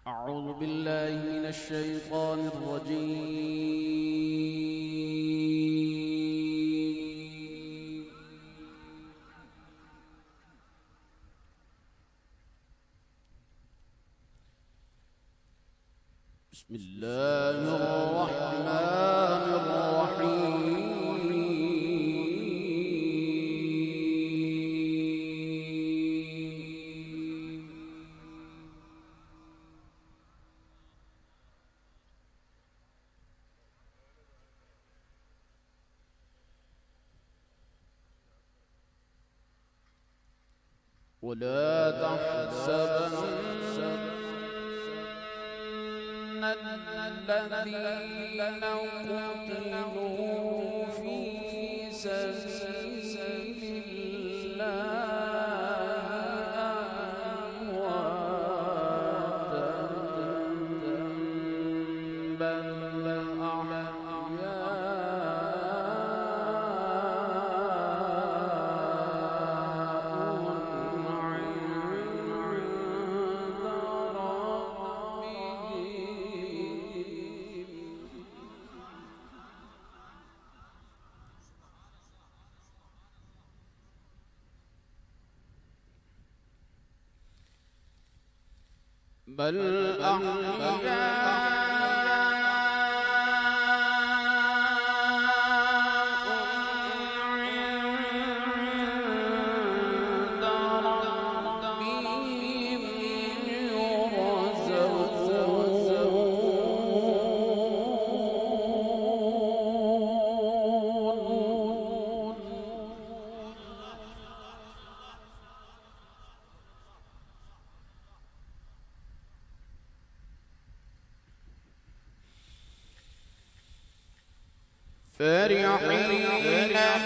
أعوذ بالله من الشيطان الرجيم. بسم الله الرحمن الرحيم. ولا تحسبن الذين قتلوا في سبيل الله أمواتا بل فرحين بما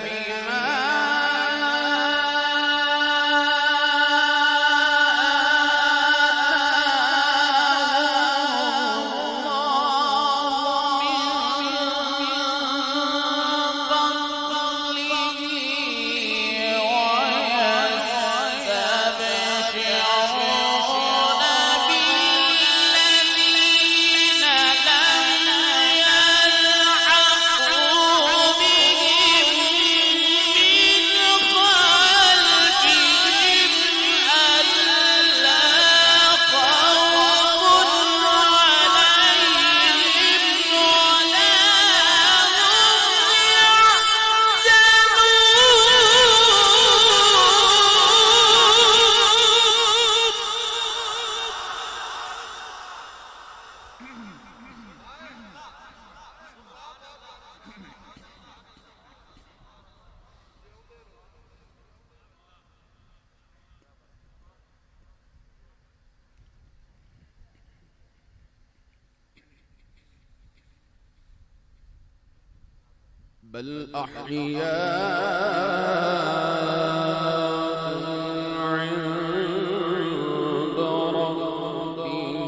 بل أحياء عند ربهم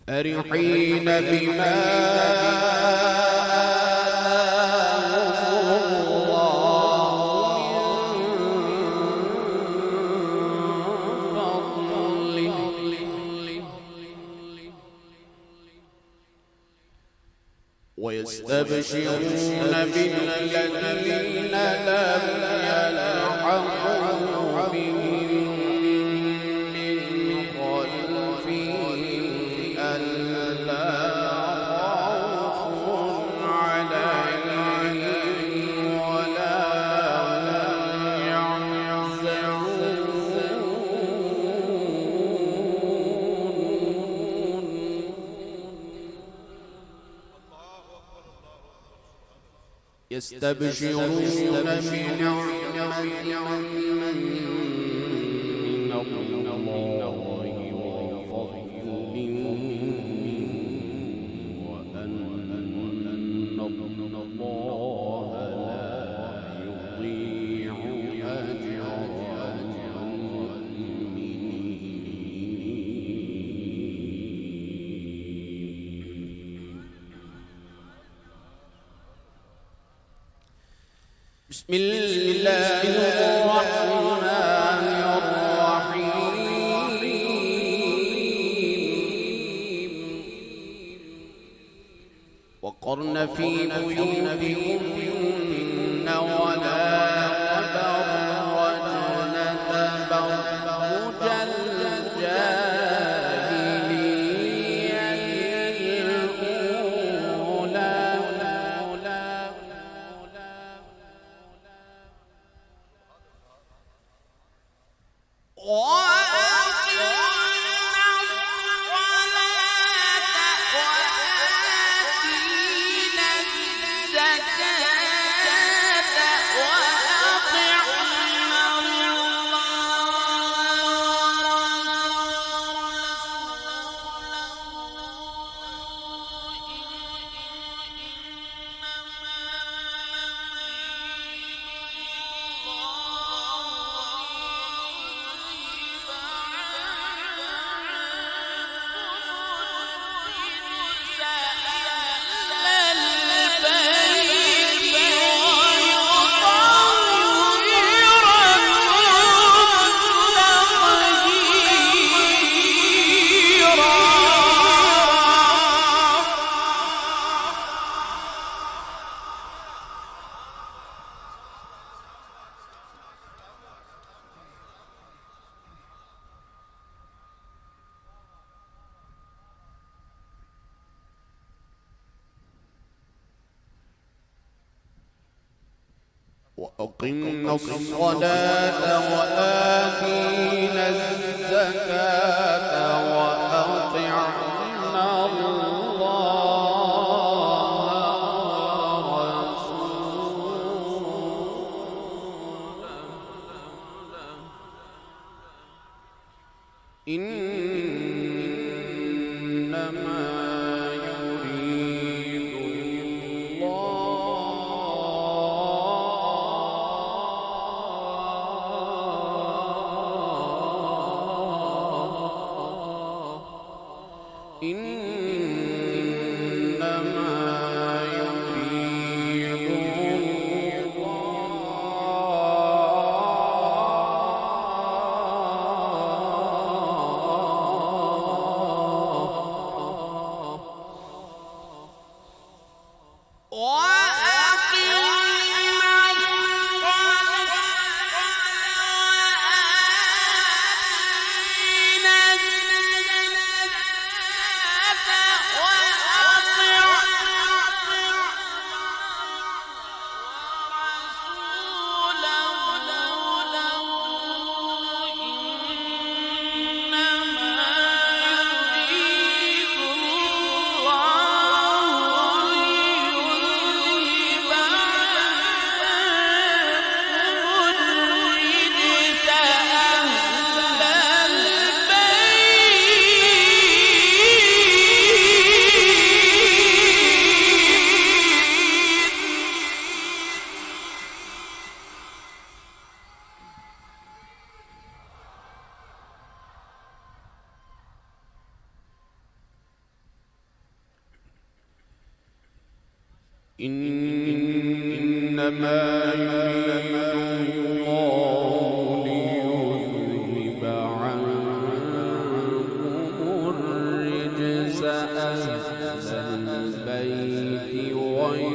فرحين بما ويستبشرون ويستبشرون بالذين لم يلحقوا بهم من خلفهم ألا خوف عليهم ولا هم يحزنون يستبشرون بنعمة من الله وفضل وأن الله لا يضيع أجر بسم الله الرحمن الرحيم وقرن في بيوتكن ولا تبرجن تبرج الجاهلية الأولى وأقمنا الصلاة وآتينا الزكاة وأطعنا الله ورسوله إنما إنما يريد الله ليذهب عنكم الرجس أهل البيت ويطهركم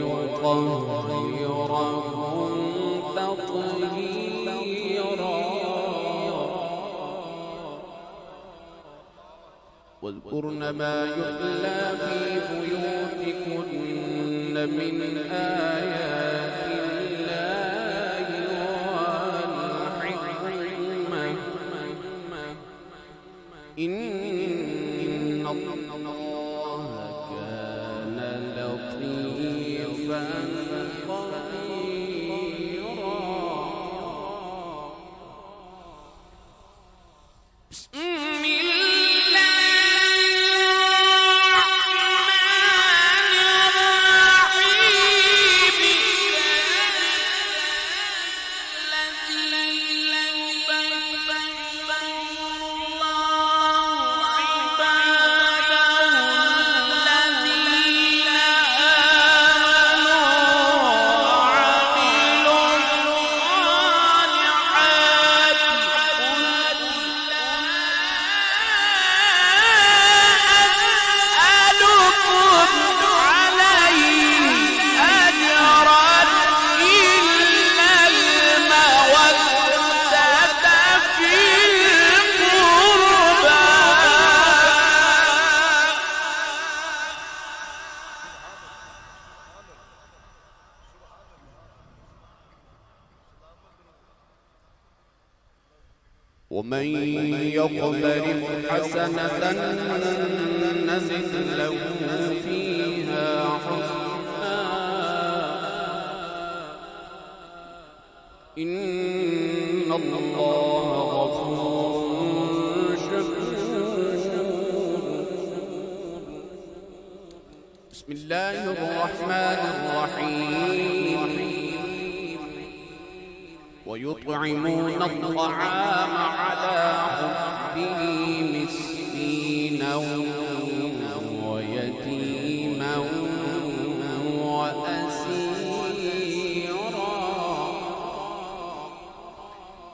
واذكرن ما يتلى في بيوتكن من آيات الله والحكمة إن الله كان لطيفا خبيرا. بسم ومن يقترف حسنة نزد له فيها حسنا إن الله غفور شكور. بسم الله الرحمن الرحيم. ويطعمون الطعام على حبه مسكينا ويتيما وأسيرا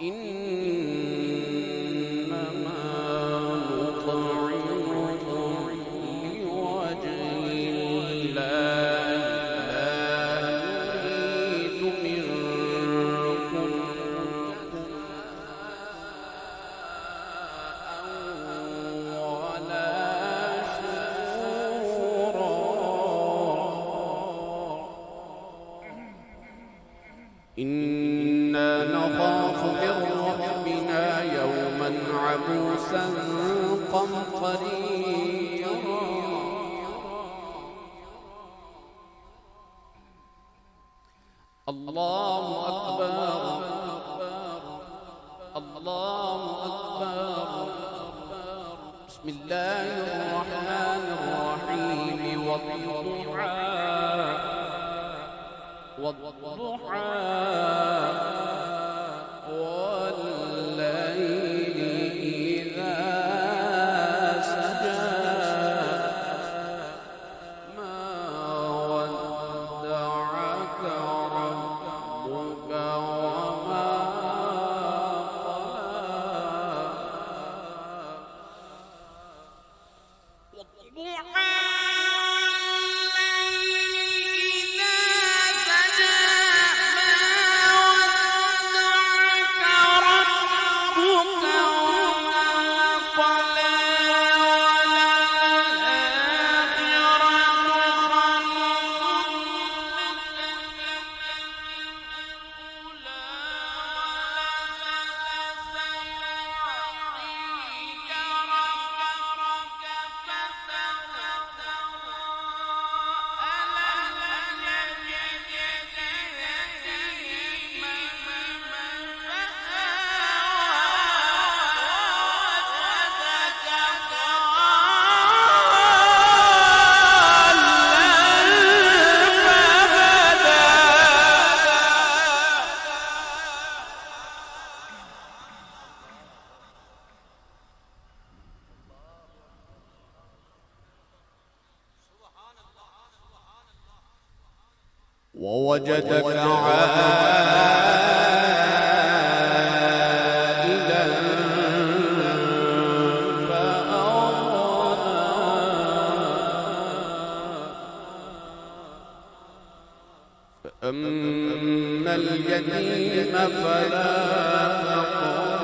إنما نطعمكم لوجه الله إنا نخاف من ربنا يوما عبوسا قمطريرا. الله أكبر الله أكبر. بسم الله الرحمن الرحيم. والضحى والليل إذا سجى ما ودعك ربك وما قلى. ووجدك عائلا فأغنى فأما اليتيم فلا تقهر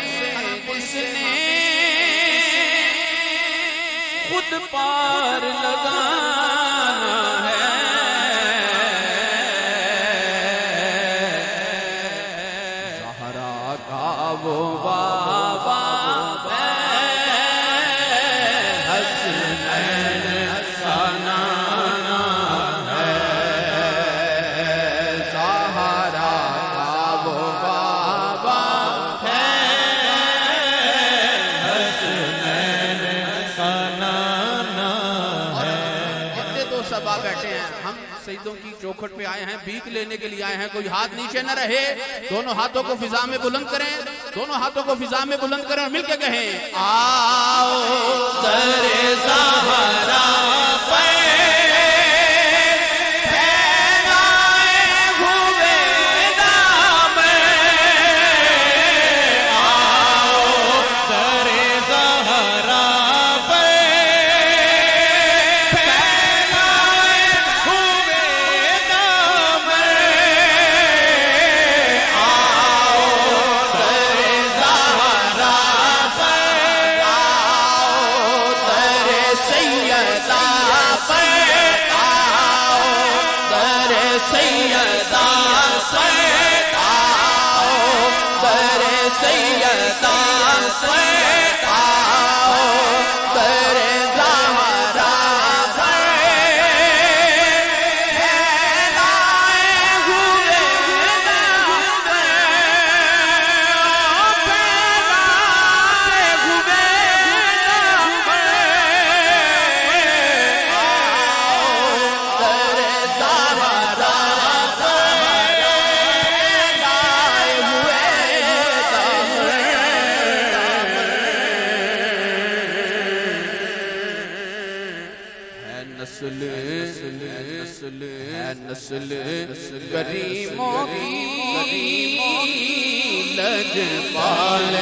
جس نے خود پار لگانا ہے، زہرا کا وہ بابا بیٹھے ہیں. ہم سیدوں کی چوکھٹ پہ آئے ہیں، بھیک لینے کے لیے آئے ہیں. کوئی ہاتھ نیچے نہ رہے، دونوں ہاتھوں کو فضا میں بلند کریں، دونوں ہاتھوں کو فضا میں بلند کریں اور مل کے کہیں آؤ در زہرا پہ نسل کریموں کی لجپال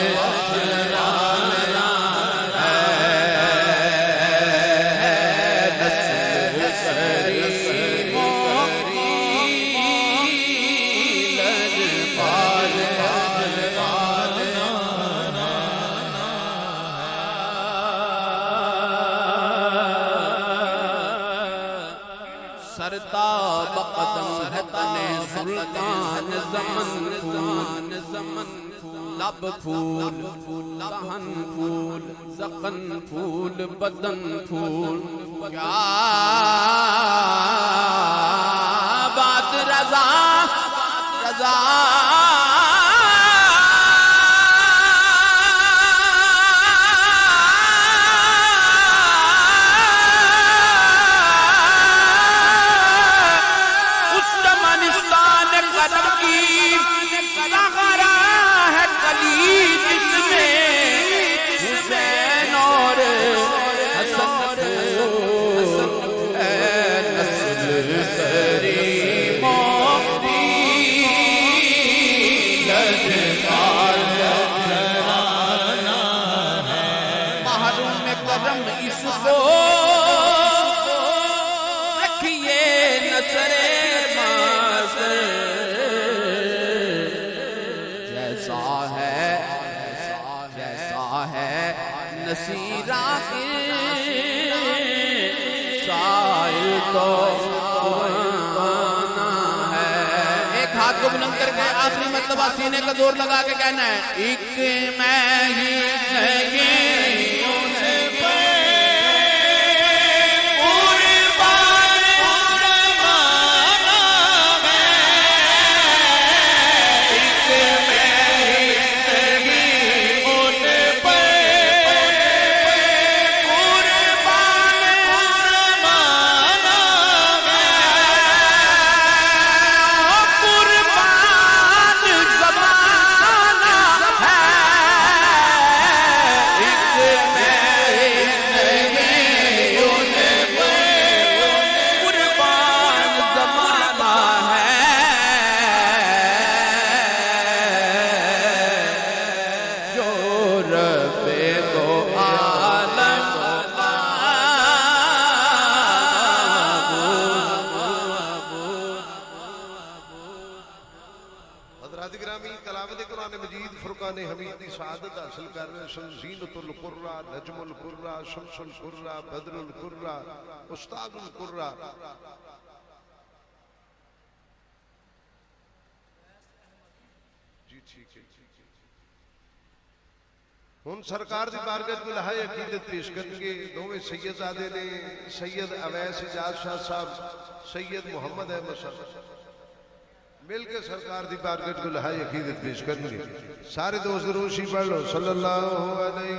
سرتاب قدم ہے تنے سلطان زمن پھول لب پھول دہن پھول زخن پھول بدن پھول کیا بات رضا رضا نصیرہ کے سائل تو آنا ہے. ایک ہاتھ کو بلند کر کے آخری مرتبہ سینے کا زور لگا کے کہنا ہے ایک میں ہی دیوان حمیدی سعادت حاصل کر رہے سن. زینت القرہ، نجم القرہ، شمس القرہ، بدر القرہ، استاد القرہ. جی ٹھیک ہے. ہن سرکار دی بارگاہ کو لہائے عقیدت پیش کریں گے دوویں سیدزادے نے. سید اویس اجاز شاہ صاحب، سید محمد احمد صاحب مل کے سرکار دی بارگاہ کو لہائے عقیدت پیش کریں گے. سارے دوست روشی پڑھ لو. صلی اللہ علیہ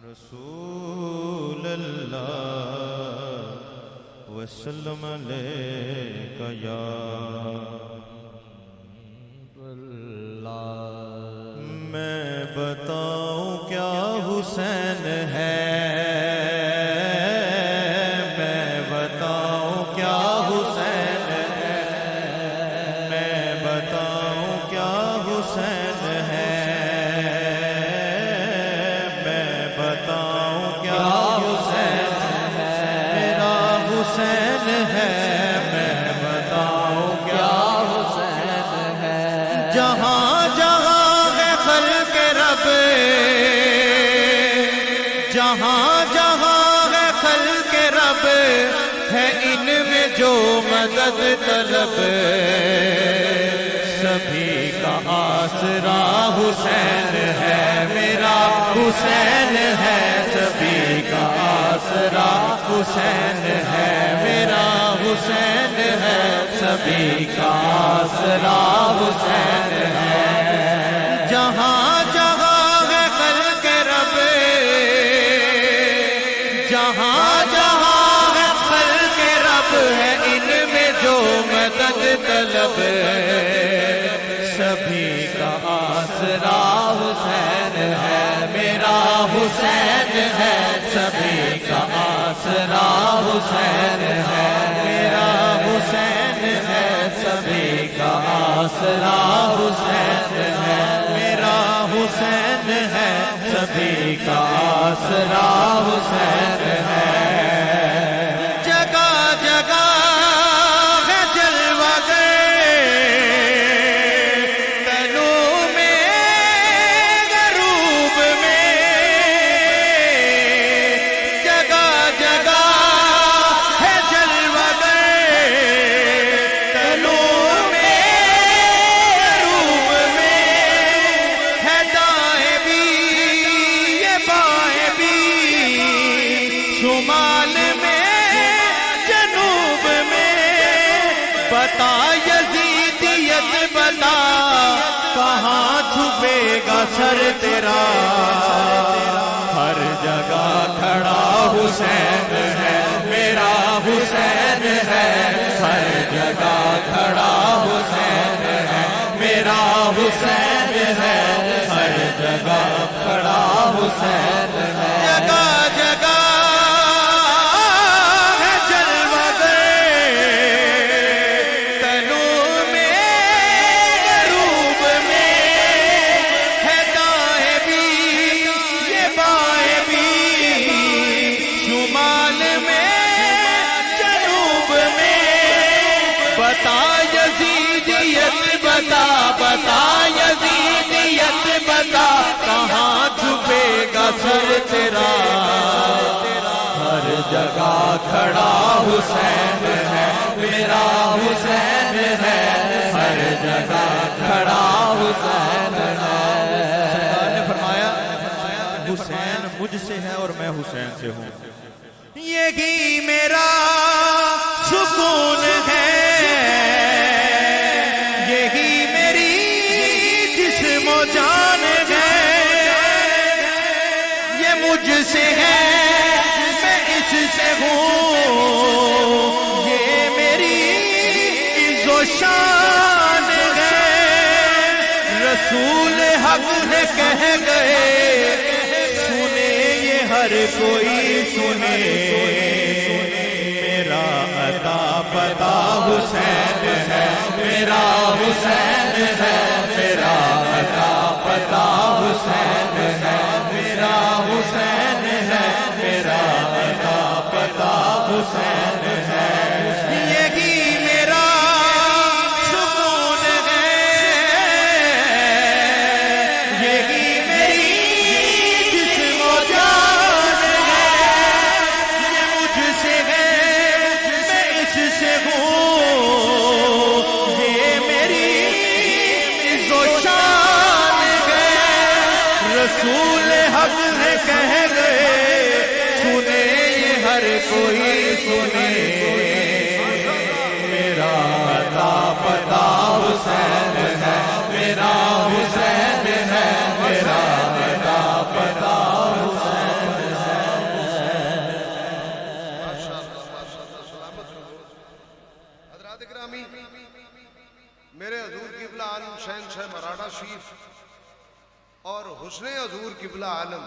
رسول اللہ وسلم علیکہ یا میں بتاؤں کیا حسین ہے، میں بتاؤں کیا حسین ہے، میں بتاؤں کیا حسین ہے، میں بتاؤں کیا حسین ہے، میرا حسین ہے، میں بتاؤں کیا حسین ہے. جہاں جہاں جہاں ہے خلق رب ہے ان میں جو مدد طلب، سبھی کا آسرا حسین ہے، میرا حسین ہے. سبھی کا آسرا حسین ہے، میرا حسین ہے. سبھی کا آسرا حسین ہے. جہاں جہاں جہاں ہے خلق رب ہے ان میں جو مدد طلب، سبھی کا آسرا حسین ہے، میرا حسین ہے. سبھی کا آسرا حسین ہے، میرا حسین ہے. سبھی کا آسرا حسین ہے، میرا حسین ہے. سبھی کا آسرا حسین ہے. جگہ جگہ ہے جلوہ گر تنوں میں غروب میں، جگہ جگہ ہے جلوہ گر تنوں میں غروب میں، ہے دائیں بھی بائیں بھی، شمال میں جنوب میں. بتا یزیدیت بتا کہاں چھپے گا سر تیرا، ہر جگہ کھڑا حسین ہے، میرا حسین ہے. ہر جگہ کھڑا حسین ہے، میرا حسین ہے. ہر جگہ کھڑا حسین ہے. جگہ جگہ ہے جلوہ گر تنوں میں غروب میں، ہے دائیں بھی یہ بائیں بھی، شمال میں جنوب میں. بتا یزیدیت بتا، بتا یزیدیت بتا کہاں چھپے گا سر تیرا، ہر جگہ کھڑا حسین ہے، میرا حسین ہے. ہر جگہ کھڑا حسین ہے. سرکار نے فرمایا حسین مجھ سے ہے اور میں حسین سے ہوں. یہی میرا سکون ہے، یہی میری جسم و جان ہے. یہ مجھ سے ہے میں اس سے ہوں، یہ میری عز و شان ہے. رسول حق نے کہہ گئے سنے یہ ہر کوئی سنے، میرا عطا پتا حسین ہے، میرا حسین ہے. میرا عطا پتا حسین ہے، میرا حسین ہے. میرا عطا پتا حسین ہے. یہی میرا سکون ہے، رسول حق ہے کہہ گئے، سنے یہ ہر کوئی سنے، میرا عطا پتا حسین ہے، میرا حسین ہے، میرا عطا پتا حسین حضرات گرامی، میرے حضور قبلہ عالم شہنشاہ مراڑا شریف اور حسن حضور قبلہ عالم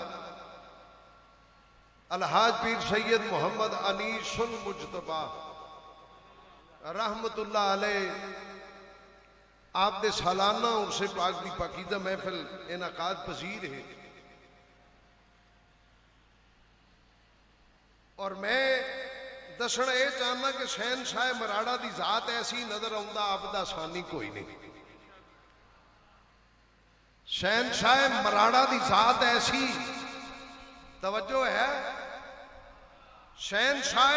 الحاج پیر سید محمد انیس المجتبی رحمت اللہ علیہ آپ دے سالانہ عرص پاک دی پاکیزہ محفل انعقاد پذیر ہے، اور میں دسنا یہ چاہنا کہ شہنشاہ مراڑا دی ذات ایسی نظر آؤں آپ دا ثانی کوئی نہیں۔ شہنشاہ مراڑا دی ذات ایسی، توجہ ہے، شہنشاہ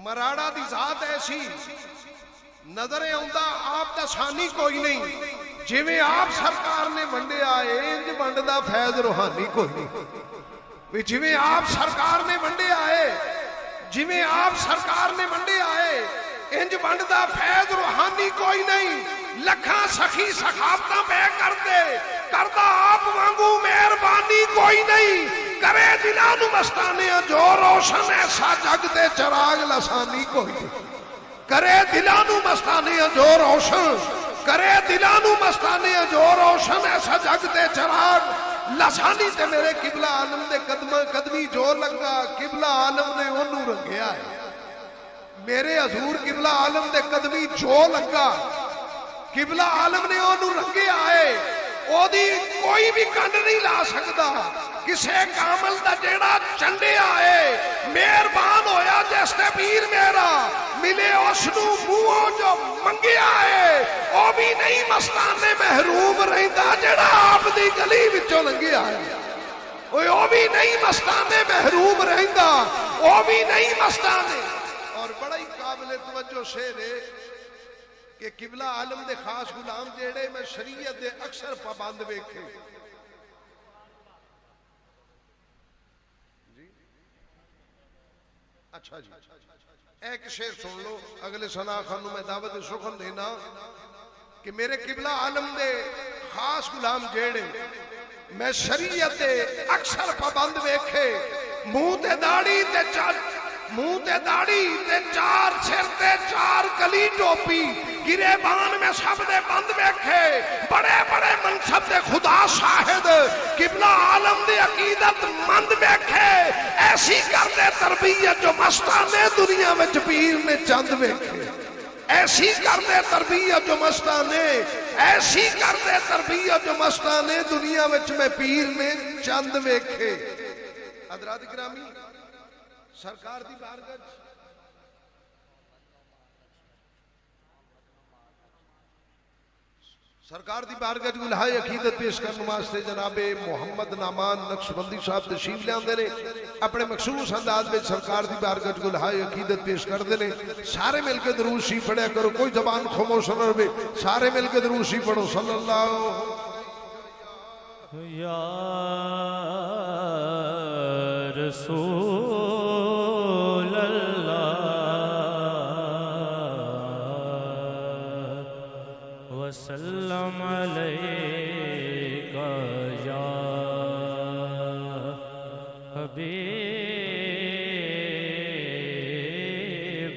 مراڑا دی ذات ایسی نظر آؤں آپ دا ثانی کوئی نہیں، جویں آپ سرکار نے ونڈے آئے انج ونڈدا فیض روحانی کوئی نہیں، جویں آپ سرکار نے ونڈے آئے، جویں آپ سرکار نے ونڈے آئے انج ونڈدا فیض روحانی کوئی نہیں۔ لکھاں سخی سخاوتاں بے کردا آپ وانگو مہربانی کوئی نہیں، کرے دلاں نوں مستانیاں جو روشن ایسا جگ دے چراغ لسانی کوئی نہیں، کرے دلاں نوں مستانیاں جو روشن، کرے دلاں نوں مستانیاں جو روشن ایسا جگ دے چراغ لسانی تے میرے قبلہ عالم دے قدمی جو لگا، قبلہ عالم نے انہوں رنگیا ہے، میرے حضور قبلہ عالم دے قدمی جو لگا، قبلہ عالم نے انہوں رنگے آئے، او دی کوئی بھی کنڈ نہیں لا سکتا، کسے کامل دا جیڑا چنڈے آئے، مہربان ہویا جس تے پیر میرا ملے اسنو موہوں جو منگے آئے، او بھی نہیں مستانے محروم رہندا جیڑا آپ دی گلی وچوں لنگے آئے، او بھی نہیں مستانے محروم رہندا، او بھی نہیں مستانے۔ اور بڑا ہی قابل توجہ شعر ہے کہ قبلہ عالم دے خاص غلام جیڑے میں شریعت دے اکثر پابند ویکھے، اچھا جی ایک شعر سن لو، اگلے ثنا خانوں میں دعوت سخن دینا کہ میرے قبلہ عالم دے خاص غلام جیڑے میں شریعت دے اکثر پابند ویکھے، منہ تے داڑھی تے چار سر تے چار کلی ٹوپی، گریبان میں سب دے بند ویکھے، بڑے بڑے منصب دے خدا شاہد، قبلہ عالم دے عقیدت مند ویکھے، ایسی کر دے تربیت جو مستانے دنیا میں پیر نے چند ویکھے، ایسی کر دے تربیت جو مستانے، ایسی کر دے تربیت جو مستانے دنیا میں پیر نے چند ویکھے۔ حضرات گرامی، سرکار دی بارگاہ سرکار دی بارگاہ گلہائے عقیدت پیش کرنے واسطے جناب محمد نعمان نقشبندی صاحب تشریف لے آندے نے، اپنے مخصوص انداز میں سرکار دی بارگاہ گلہائے عقیدت پیش کردے نے۔ سارے مل کے درود شریف پڑھیا کرو، کوئی زبان خاموش نہ رہے، سارے مل کے درود شریف پڑھو۔ صلی اللہ یا رسول وسلم علیکہ یا حبیب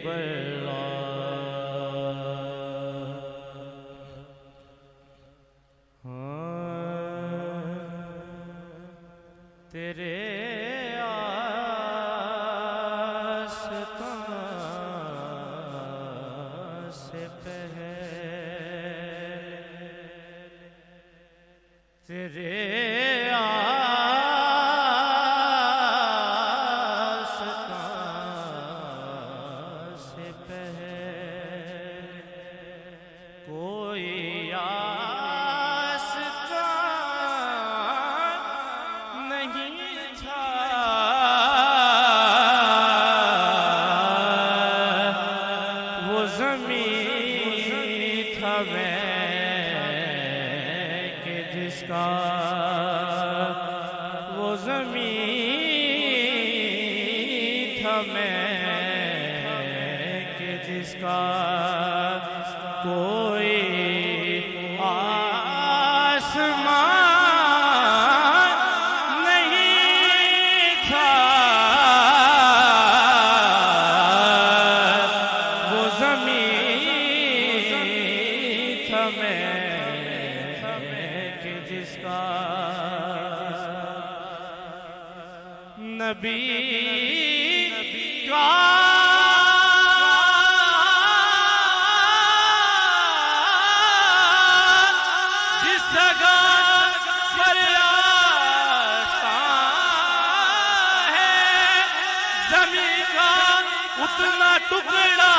اللہ، تیرے تیرے آستان سے پہلے کوئی آستان نہیں تھا، وہ زمین تھا میں کہ جس کا کا وہ زمین تھا میں کہ جس کا کوئی آسمان نہیں تھا، وہ زمین تھا میں کہ جس کا نبی کا جس جگہ پر آسان ہے، زمین کا اتنا ٹکڑا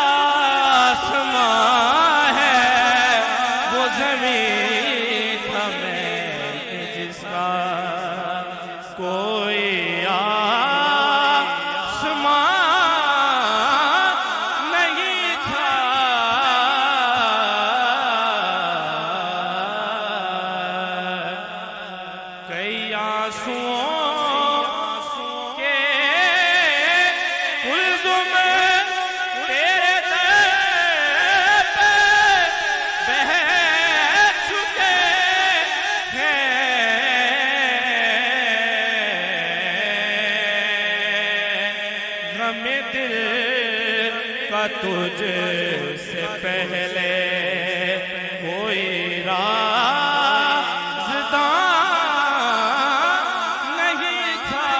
آسمان ہے، وہ زمین تھا میں کہ جس کا کوئی آسمان نہیں تھا، کئی آنسوؤں کے گلزم تیرے در پہ بہہ چکے ہیں، غم دل کا تجھ سے پہلے کوئی رازداں نہیں تھا،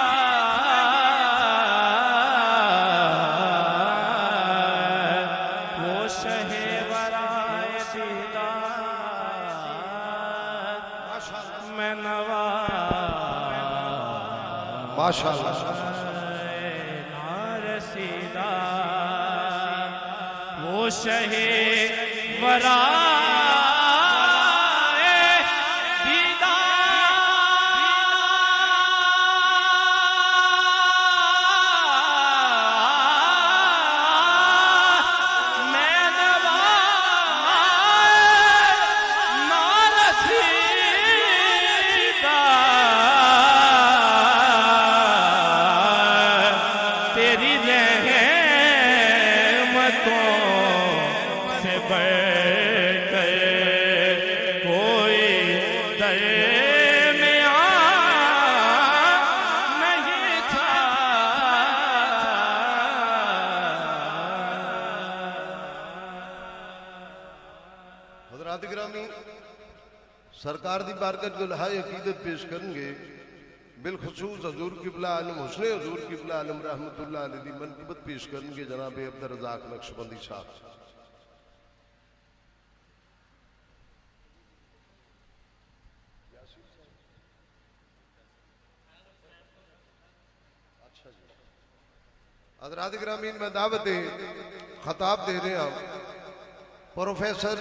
وہ شہ ورائے دیدار میں نوا ماشاءاللہ رسیدہ، وہ شہ ورائے دیدار میں نوا نارسیدہ، تیری رحمتوں سے بڑھ کر کوئی درمیان نہیں تھا، حضرات گرامی سرکار دی بارگاہ جو لہائے عقیدت پیش کریں گے، بالخصوص حضور قبلہ عالم حسن حضور قبلہ عالم رحمت اللہ علیہ دی منقبت پیش کریں گے جناب عبدالرزاق نقشبندی صاحب۔ حضرات گرامین میں دعوت خطاب دے رہے ہیں پروفیسر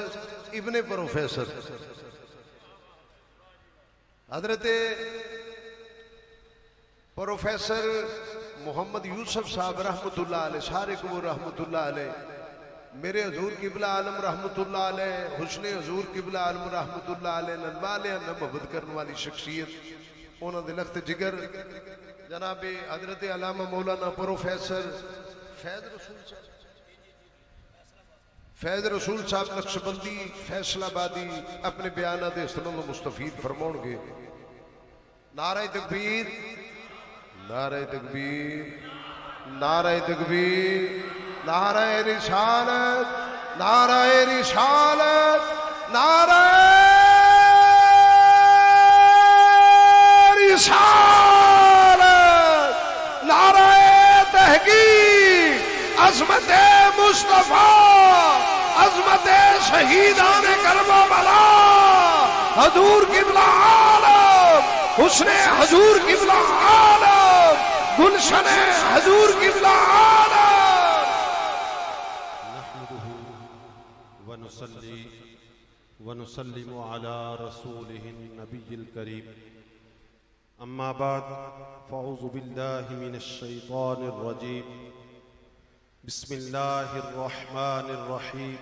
ابن پروفیسر حضرت پروفیسر محمد یوسف صاحب رحمت اللہ علیہ، سارے کو رحمت اللہ علیہ، میرے حضور قبلہ عالم رحمت اللہ علیہ، حسن حضور قبلہ عالم رحمت اللہ علیہ، ننوالے محبت کرنے والی شخصیت، انہوں نے لخت جگر جناب حضرت علامہ مولانا پروفیسر فیض رسول صاحب نقشبندی فیصلہ آبادی اپنے بیانات استناد و مستفید فرماؤں گے۔ نعرہ تکبیر، نعرہ تکبیر، نعرہ تکبیر، نعرہ رسالت، نعرہ رسالت، نعرہ رسالت، نعرہ تحقیق، عظمت مصطفیٰ، عظمت شہیدان کربلا، حضور قبلہ عالم، حسن حضور قبلہ عالم، گلشن حضور قبلہ عالم۔ نحمده ونصلي ونسلم على رسوله النبي الكريم، أما بعد فأعوذ بالله من الشيطان الرجيم، بسم الله الرحمن الرحيم،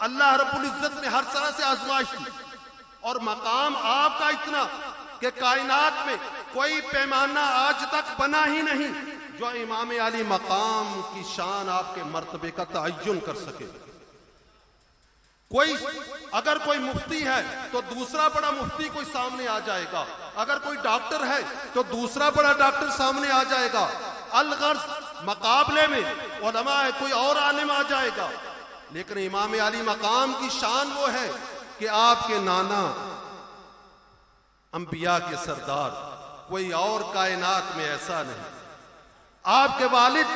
اللہ رب العزت نے ہر طرح سے آزمائش کی، اور مقام آپ کا اتنا کہ کائنات میں کوئی پیمانہ آج تک بنا ہی نہیں جو امام علی مقام کی شان آپ کے مرتبے کا تعین کر سکے۔ اگر کوئی مفتی ہے تو دوسرا بڑا مفتی کوئی سامنے آ جائے گا، اگر کوئی ڈاکٹر ہے تو دوسرا بڑا ڈاکٹر سامنے آ جائے گا، الغرض مقابلے میں علماء ہے کوئی اور عالم آ جائے گا، لیکن امام علی مقام کی شان وہ ہے کہ آپ کے نانا انبیاء کے سردار، کوئی اور کائنات میں ایسا نہیں۔ آپ کے والد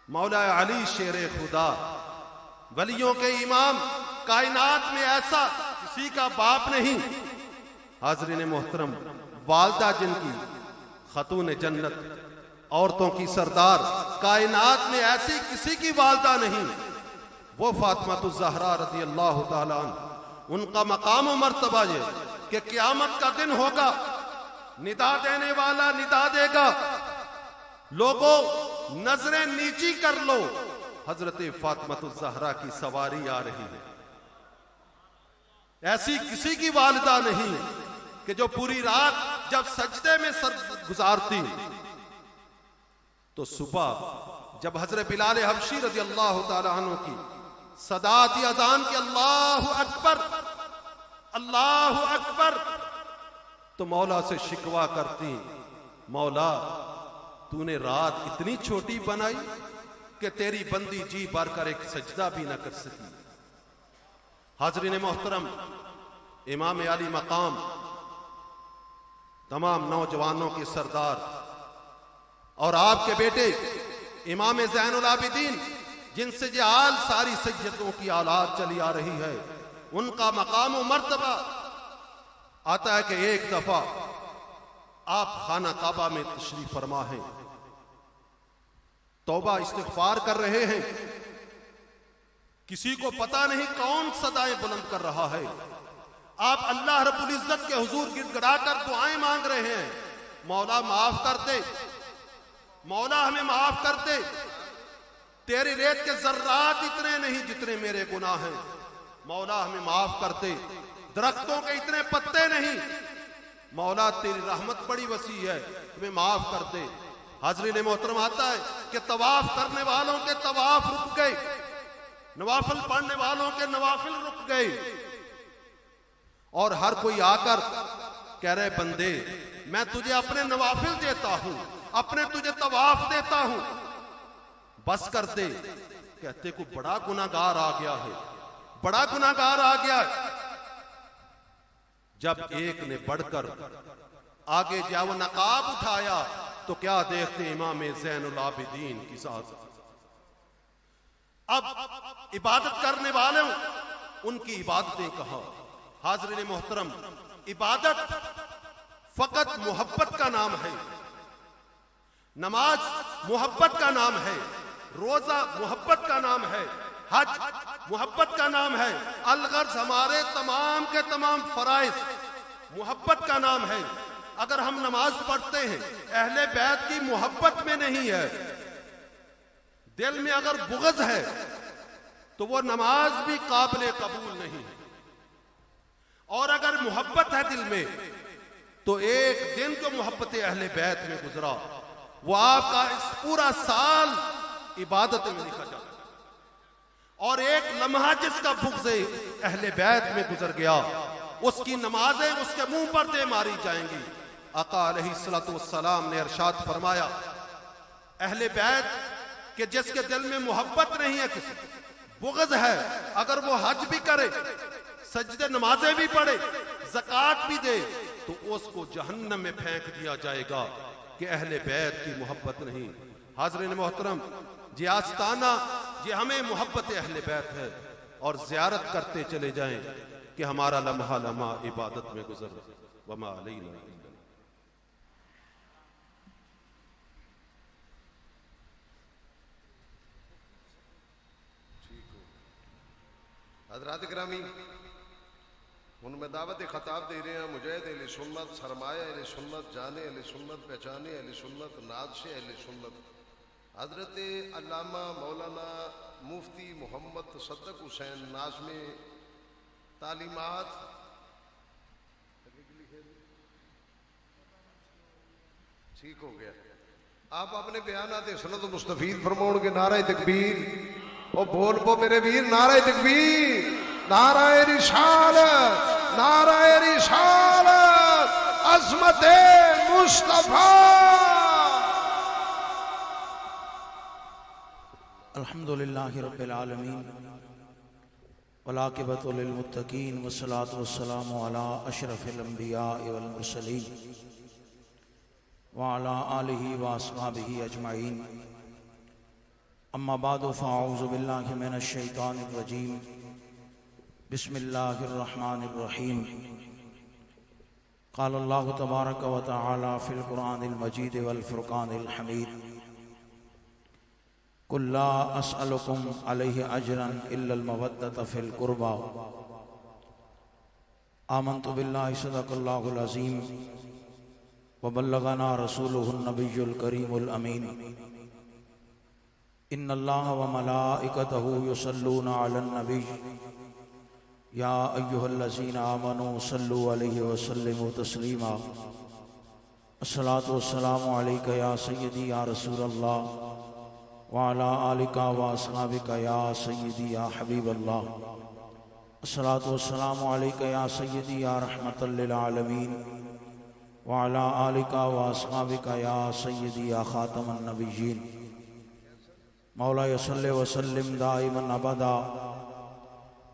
مولا علی شیر خدا، ولیوں کے امام، کائنات میں ایسا کسی کا باپ نہیں۔ حاضرین محترم، والدہ جن کی خاتون جنت، عورتوں کی سردار، کائنات میں ایسی کسی کی والدہ نہیں، وہ فاطمہ الزہرا رضی اللہ تعالیٰ عنہ۔ ان کا مقام و مرتبہ یہ کہ قیامت کا دن ہوگا، ندا دینے والا ندا دے گا، لوگوں نظریں نیچی کر لو، حضرت فاطمہ الزہرا کی سواری آ رہی ہے۔ ایسی کسی کی والدہ نہیں کہ جو پوری رات جب سجدے میں سر گزارتی تو صبح جب حضرت بلال حبشی رضی اللہ تعالی عنہ کی صدا آتی اذان کی اللہ اکبر اللہ اکبر، تو مولا سے شکوہ کرتی، مولا تو نے رات اتنی چھوٹی بنائی کہ تیری بندی جی بھر کر ایک سجدہ بھی نہ کر سکی۔ حاضرین محترم، امام علی مقام تمام نوجوانوں کے سردار، اور آپ کے بیٹے امام زین العابدین جن سے یہ آل ساری سیدوں کی اولاد چلی آ رہی ہے، ان کا مقام و مرتبہ آتا ہے کہ ایک دفعہ آپ خانہ کعبہ میں تشریف فرما ہیں، توبہ استغفار کر رہے ہیں، کسی کو پتا نہیں کون صدائیں بلند کر رہا ہے، آپ اللہ رب العزت کے حضور گڑ گڑا کر دعائیں مانگ رہے ہیں، مولا معاف کر دے، مولا ہمیں معاف کر دے، تیری ریت کے ذرات اتنے نہیں جتنے میرے گناہ ہیں، مولا ہمیں معاف کر دے، درختوں کے اتنے پتے نہیں، مولا تیری رحمت بڑی وسیع ہے، ہمیں معاف کر دے۔ حاضرین محترم، آتا ہے کہ طواف کرنے والوں کے طواف رک گئے، نوافل پڑھنے والوں کے نوافل رک گئے، اور ہر کوئی آ کر کہہ رہے بندے میں تجھے اپنے نوافل دیتا ہوں، اپنے تجھے طواف دیتا ہوں، بس کر دے۔ کہتے کو بڑا گناہگار آ گیا ہے، بڑا گناہگار آ گیا ہے۔ جب ایک نے بڑھ کر آگے جا وہ نقاب اٹھایا تو کیا دیکھتے امام زین العابدین کی ذات۔ اب عبادت کرنے والوں ان کی عبادتیں کہا۔ حاضرین محترم، عبادت فقط محبت کا نام ہے، نماز محبت کا نام ہے، روزہ محبت کا نام ہے، حج محبت کا نام ہے، الغرض ہمارے تمام کے تمام فرائض محبت کا نام ہے۔ اگر ہم نماز پڑھتے ہیں اہل بیت کی محبت میں نہیں ہے، دل میں اگر بغض ہے تو وہ نماز بھی قابل قبول نہیں ہے، اور اگر محبت ہے دل میں تو ایک دن جو محبت اہل بیت میں گزرا وہ آپ کا اس پورا سال عبادت میں لکھا جاتا ہے، اور ایک لمحہ جس کا بغض اہل بیت میں گزر گیا اس کی نمازیں اس کے منہ پر دے ماری جائیں گی۔ آقا علیہ السلام نے ارشاد فرمایا، اہل بیت کہ جس کے دل میں محبت نہیں ہے، کسی بغض ہے، اگر وہ حج بھی کرے، سجدے نمازیں بھی پڑھے، زکوٰۃ بھی دے، تو اس کو جہنم میں پھینک دیا جائے گا کہ اہل بیت کی محبت نہیں۔ حاضرین محترم، یہ آستانہ یہ ہمیں محبت اہل بیت ہے، اور زیارت کرتے چلے جائیں کہ ہمارا لمحہ لمحہ عبادت میں گزر۔ وما علینا الا حضرات گرامی، ان میں دعوت خطاب دے رہے ہیں مجاہد اہل سنت، سرمایہ اہل سنت، جانے اہل سنت، پہچانے اہل سنت، نازش اہل سنت، حضرت علامہ مولانا مفتی محمد تصدق حسین ناظم تعلیمات ٹھیک ہو گیا. آپ اپنے بیانات سنت مستفید فرماؤ گے. نعرہ تکبیر. او بول پو میرے ویر. نعرہ تکبیر. نعرہ رسالت. نعرہ رسالت. عظمت مصطفیٰ. الحمدللہ رب العالمین والعاقبۃ للمتقین والصلاة والسلام علی اشرف الانبیاء والمرسلین وعلی آلہ واصحابہ اجمعین. اما بعد فاعوذ باللہ من الشیطان الرجیم. بسم اللہ الرحمن الرحیم. قال اللہ تبارک و تعالی فی القرآن المجید والفرقان الحمید. قل لا اسألکم علیہ اجرا الا المودۃ فی القربى. آمنت باللہ صدق اللہ العظیم وبلغنا رسولہ النبی الکریم الامین. ان اللہ وملائکتہ یصلون علی النبی یا ایہا الذین آمنوا صلوا علیہ وسلموا تسلیما. الصلاۃ والسلام علیک یا سیدی یا رسول اللہ وعلی آلک واصحابک یا سیدی یا حبیب اللہ. الصلاۃ والسلام علیک یا سیدی یا رحمۃ للعالمین وعلی آلک واصحابک یا سیدی یا خاتم النبیین. مولا صلی وسلم دائما ابدا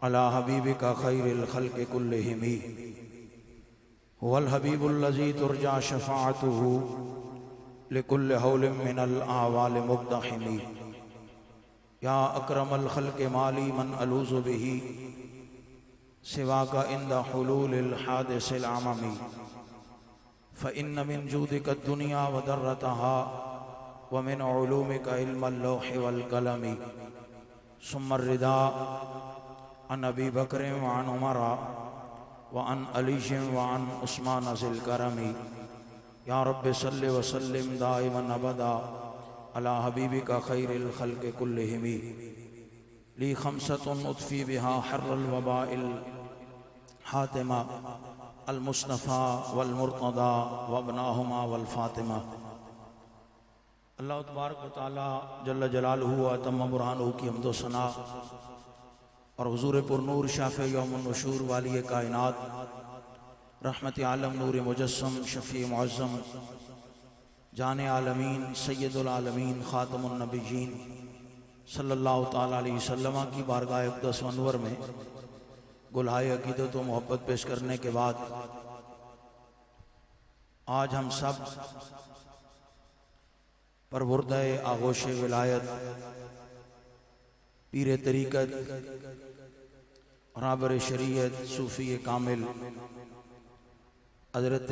علی حبیبک خیر الخلق کلہم. هو الحبیب الذی ترجى شفاعته لکل حول من الاعوال مقتحم. یا اکرم الخلق مالی من الوذ به سواک عند حلول الحادث العمم. فإن من جودك الدنيا وذرتها ومن علومك علم اللوح والقلم. ثم الرداء عن أبي بكر وعن عمر وعن علي وعن عثمان ذي الكرم. یا رب صلی وسلم دائما ابدا علی حبیبک خیر الخلق کلہم. لی خمسۃ اطفی بها حر الوباء الحاتمہ المصطفى والمرتضى وابناہما والفاطمہ. اللہ تبارک و تعالی جل جلالہ و اتم برہانہ کی حمد و ثنا اور حضور پر نور شافع یوم النشور والی کائنات رحمت عالم نور مجسم شفیع معظم جان عالمین سید العالمین خاتم النبیین صلی اللہ تعالیٰ علیہ وسلم کی بارگاہ اقدس و انور میں گلہائے عقیدت و محبت پیش کرنے کے بعد آج ہم سب پروردہ آغوش ولایت پیر طریقت رابر شریعت صوفی کامل حضرت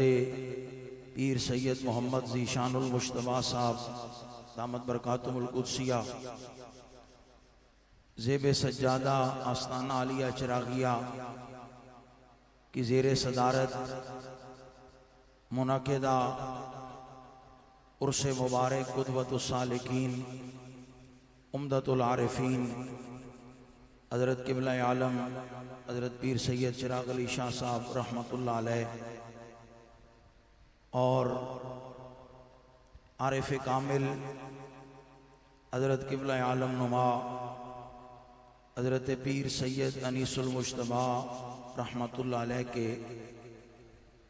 پیر سید محمد ذیشان المجتبیٰ صاحب دامت برکاتہم القدسیہ زیب سجادہ آستانہ عالیہ چراغیہ کی زیر صدارت منعقدہ عرس مبارک قدوۃ السالکین عمدۃ العارفین حضرت قبلہ عالم حضرت پیر سید چراغ علی شاہ صاحب رحمۃ اللہ علیہ اور عارف کامل حضرت قبلہ عالم نما حضرت پیر سید انیس المجتبیٰ رحمۃ اللہ علیہ کے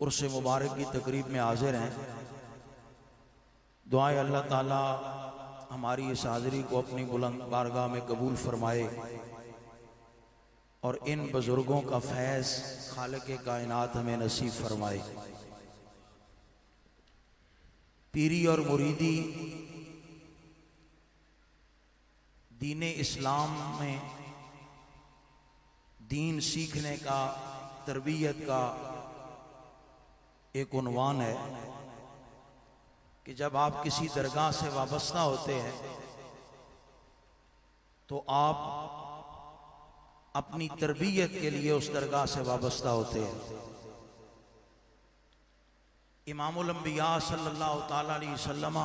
عرس مبارک کی تقریب میں حاضر ہیں. دعائیں اللہ تعالی ہماری اس حاضری کو اپنی بلند بارگاہ میں قبول فرمائے اور ان بزرگوں کا فیض خالق کائنات ہمیں نصیب فرمائے. پیری اور مریدی دین اسلام میں دین سیکھنے کا تربیت کا ایک عنوان ہے کہ جب آپ کسی درگاہ سے وابستہ ہوتے ہیں تو آپ اپنی تربیت کے لیے اس درگاہ سے وابستہ ہوتے ہیں. امام الانبیاء صلی اللہ تعالیٰ علیہ وسلم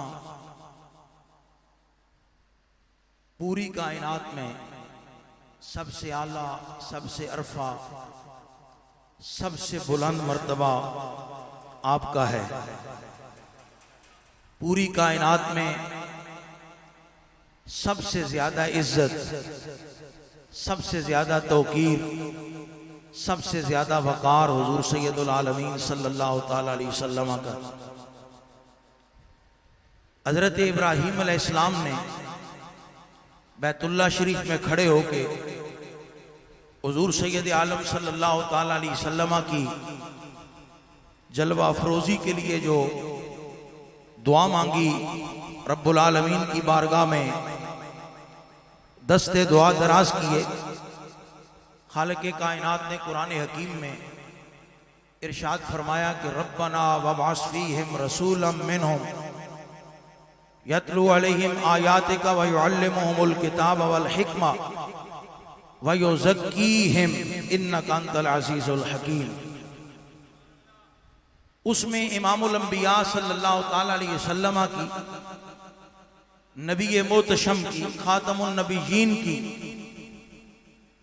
پوری کائنات میں سب سے اعلیٰ، سب سے عرفہ، سب سے بلند مرتبہ آپ کا ہے۔ پوری کائنات میں سب سے زیادہ عزت، سب سے زیادہ توقیر، سب سے زیادہ وقار حضور سید العالمین صلی اللہ تعالی علیہ وسلم کا۔ حضرت ابراہیم علیہ السلام نے بیت اللہ شریف میں کھڑے ہو کے حضور سید عالم صلی اللہ تعالی علیہ وسلم کی جلوہ افروزی کے لیے جو دعا مانگی، رب العالمین کی بارگاہ میں دست دعا دراز کیے، خالق کائنات نے قرآن حکیم میں ارشاد فرمایا کہ ربنا وابعث فیہم رسولا منہم یتلو علیہم آیاتک ویعلمہم الکتاب والحکمہ ویزکیہم انک انت العزیز الحکیم۔ اس میں امام الانبیاء صلی اللہ تعالی علیہ وسلم کی، نبی محتشم کی، خاتم النبیین کی،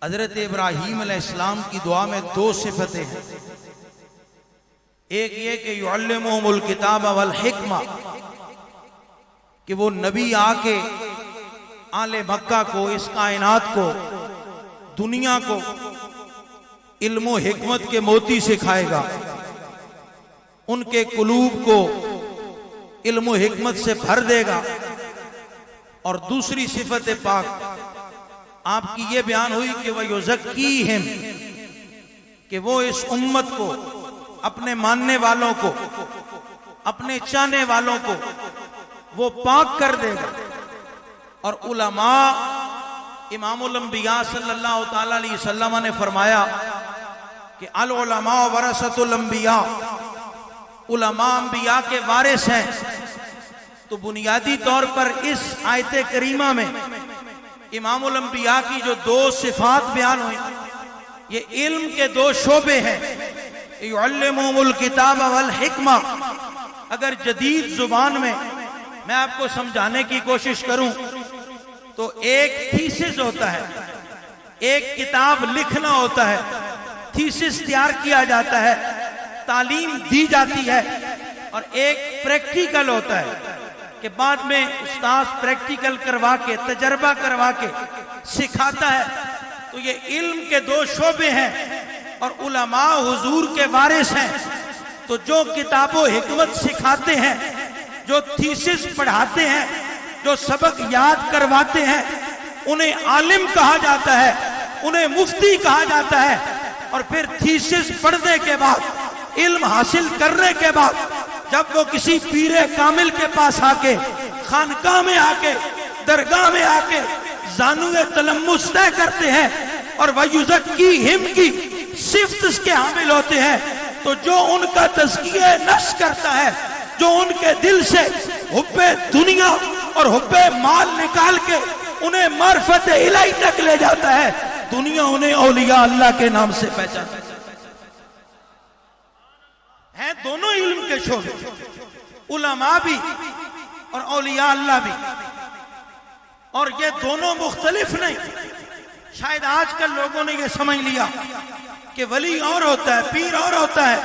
حضرت ابراہیم علیہ السلام کی دعا میں دو صفتیں ہیں۔ ایک یہ کہ یعلمہم الکتاب والحکمہ، کہ وہ نبی آ کے آل مکہ کو، اس کائنات کو، دنیا کو علم و حکمت کے موتی سکھائے گا، ان کے قلوب کو علم و حکمت سے بھر دے گا۔ اور دوسری صفت پاک آپ کی یہ بیان ہوئی کہ وَيُزَكِّيهِمْ، کہ وہ اس امت کو، اپنے ماننے والوں کو، اپنے چاہنے والوں کو وہ پاک کر دے گا۔ اور علماء، امام الانبیاء صلی اللہ تعالی علیہ وسلم نے فرمایا کہ العلماء ورثۃ الانبیاء، علماء انبیاء کے وارث ہیں۔ تو بنیادی طور پر اس آیت کریمہ میں امام الانبیاء کی جو دو صفات بیان ہوئی، یہ علم کے دو شعبے ہیں، یعلمہم الکتاب والحکمہ۔ اگر جدید زبان میں میں آپ کو سمجھانے کی کوشش کروں تو ایک تھیسس ہوتا ہے، ایک کتاب لکھنا ہوتا ہے، تھیسس تیار کیا جاتا ہے، تعلیم دی جاتی ہے، اور ایک پریکٹیکل ہوتا ہے کہ بعد میں استاذ پریکٹیکل کروا کے، تجربہ کروا کے سکھاتا ہے۔ تو یہ علم کے دو شعبے ہیں اور علماء حضور کے وارث ہیں۔ تو جو کتاب و حکمت سکھاتے ہیں، جو تھیسس پڑھاتے ہیں، جو سبق یاد کرواتے ہیں، انہیں عالم کہا جاتا ہے، انہیں مفتی کہا جاتا ہے۔ اور پھر تھیسس پڑھنے کے بعد، علم حاصل کرنے کے بعد، جب وہ کسی پیر کامل کے پاس آ کے، خانقاہ میں آ کے، درگاہ میں آ کے زانوِ تلمس طے کرتے ہیں اور وَيُزَكِّيهِمْ کی صفت کے حامل ہوتے ہیں، تو جو ان کا تزکیہ نفس کرتا ہے، جو ان کے دل سے حب دنیا اور حب مال نکال کے انہیں معرفت الہی تک لے جاتا ہے، دنیا انہیں اولیاء اللہ کے نام سے پہچانتی ہیں۔ دونوں علم کے شعبے، علماء بھی اور اولیاء اللہ بھی، اور یہ دونوں مختلف نہیں۔ شاید آج کل لوگوں نے یہ سمجھ لیا کہ ولی اور ہوتا ہے، پیر اور ہوتا ہے،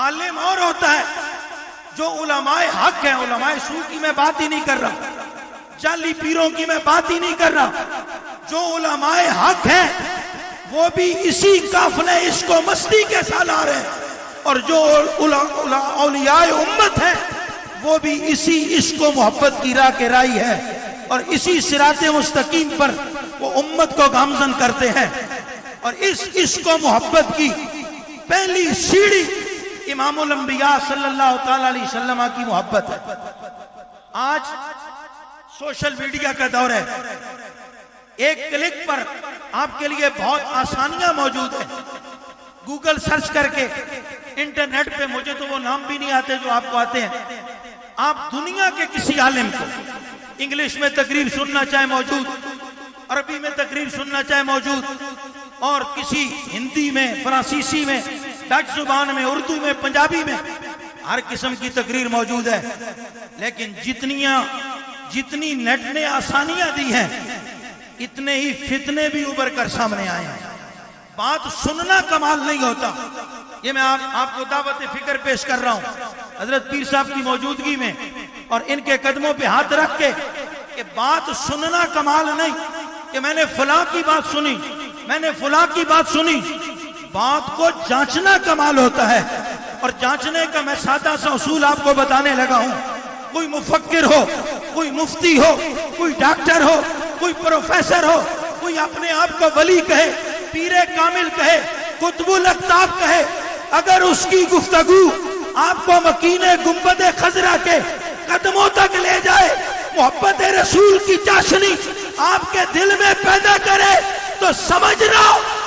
عالم اور ہوتا ہے۔ جو علماء حق ہیں، علماء سو کی میں بات ہی نہیں کر رہا، جعلی پیروں کی میں بات ہی نہیں کر رہا، جو علماء حق ہیں وہ بھی اسی قافلے عشق و مستی کے سالار ہیں، اور جو اولیاء امت ہیں وہ بھی اسی عشق و محبت کی راہ کے راہی ہے، اور اسی صراط مستقیم پر وہ امت کو گامزن کرتے ہیں۔ اور اس عشق و محبت کی پہلی سیڑھی امام الانبیاء صلی اللہ تعالی علیہ وسلم کی محبت ہے۔ آج سوشل میڈیا کا دور ہے، ایک کلک پر آپ کے لیے بہت آسانیاں موجود ہیں۔ گوگل سرچ کر کے، انٹرنیٹ پہ، مجھے تو وہ نام بھی نہیں آتے جو آپ کو آتے ہیں، آپ دنیا کے کسی عالم کو انگلش میں تقریر سننا چاہے موجود، عربی میں تقریر سننا چاہے موجود، اور کسی ہندی میں، فرانسیسی میں، ڈچ زبان میں، اردو میں، پنجابی میں، ہر قسم کی تقریر موجود ہے۔ لیکن جتنی نیٹ نے آسانیاں دی ہیں، اتنے ہی فتنے بھی ابھر کر سامنے آئے ہیں. بات سننا کمال نہیں ہوتا. یہ میں آپ کو دعوت فکر پیش کر رہا ہوں حضرت پیر صاحب کی موجودگی میں اور ان کے قدموں پہ ہاتھ رکھ کے کہ بات سننا کمال نہیں کہ میں نے فلاں کی بات سنی، میں نے فلاں کی بات سنی. بات کو جانچنا کمال ہوتا ہے. اور جانچنے کا میں سادہ سا اصول آپ کو بتانے لگا ہوں. کوئی مفکر ہو، کوئی مفتی ہو، کوئی ڈاکٹر ہو، کوئی پروفیسر ہو، کوئی اپنے آپ کو ولی کہے، پیر کامل کہے، قطب الاقطاب کہے، اگر اس کی گفتگو آپ کو مکین گنبد خضرا کے قدموں تک لے جائے، محبت رسول کی چاشنی آپ کے دل میں پیدا کرے، تو سمجھنا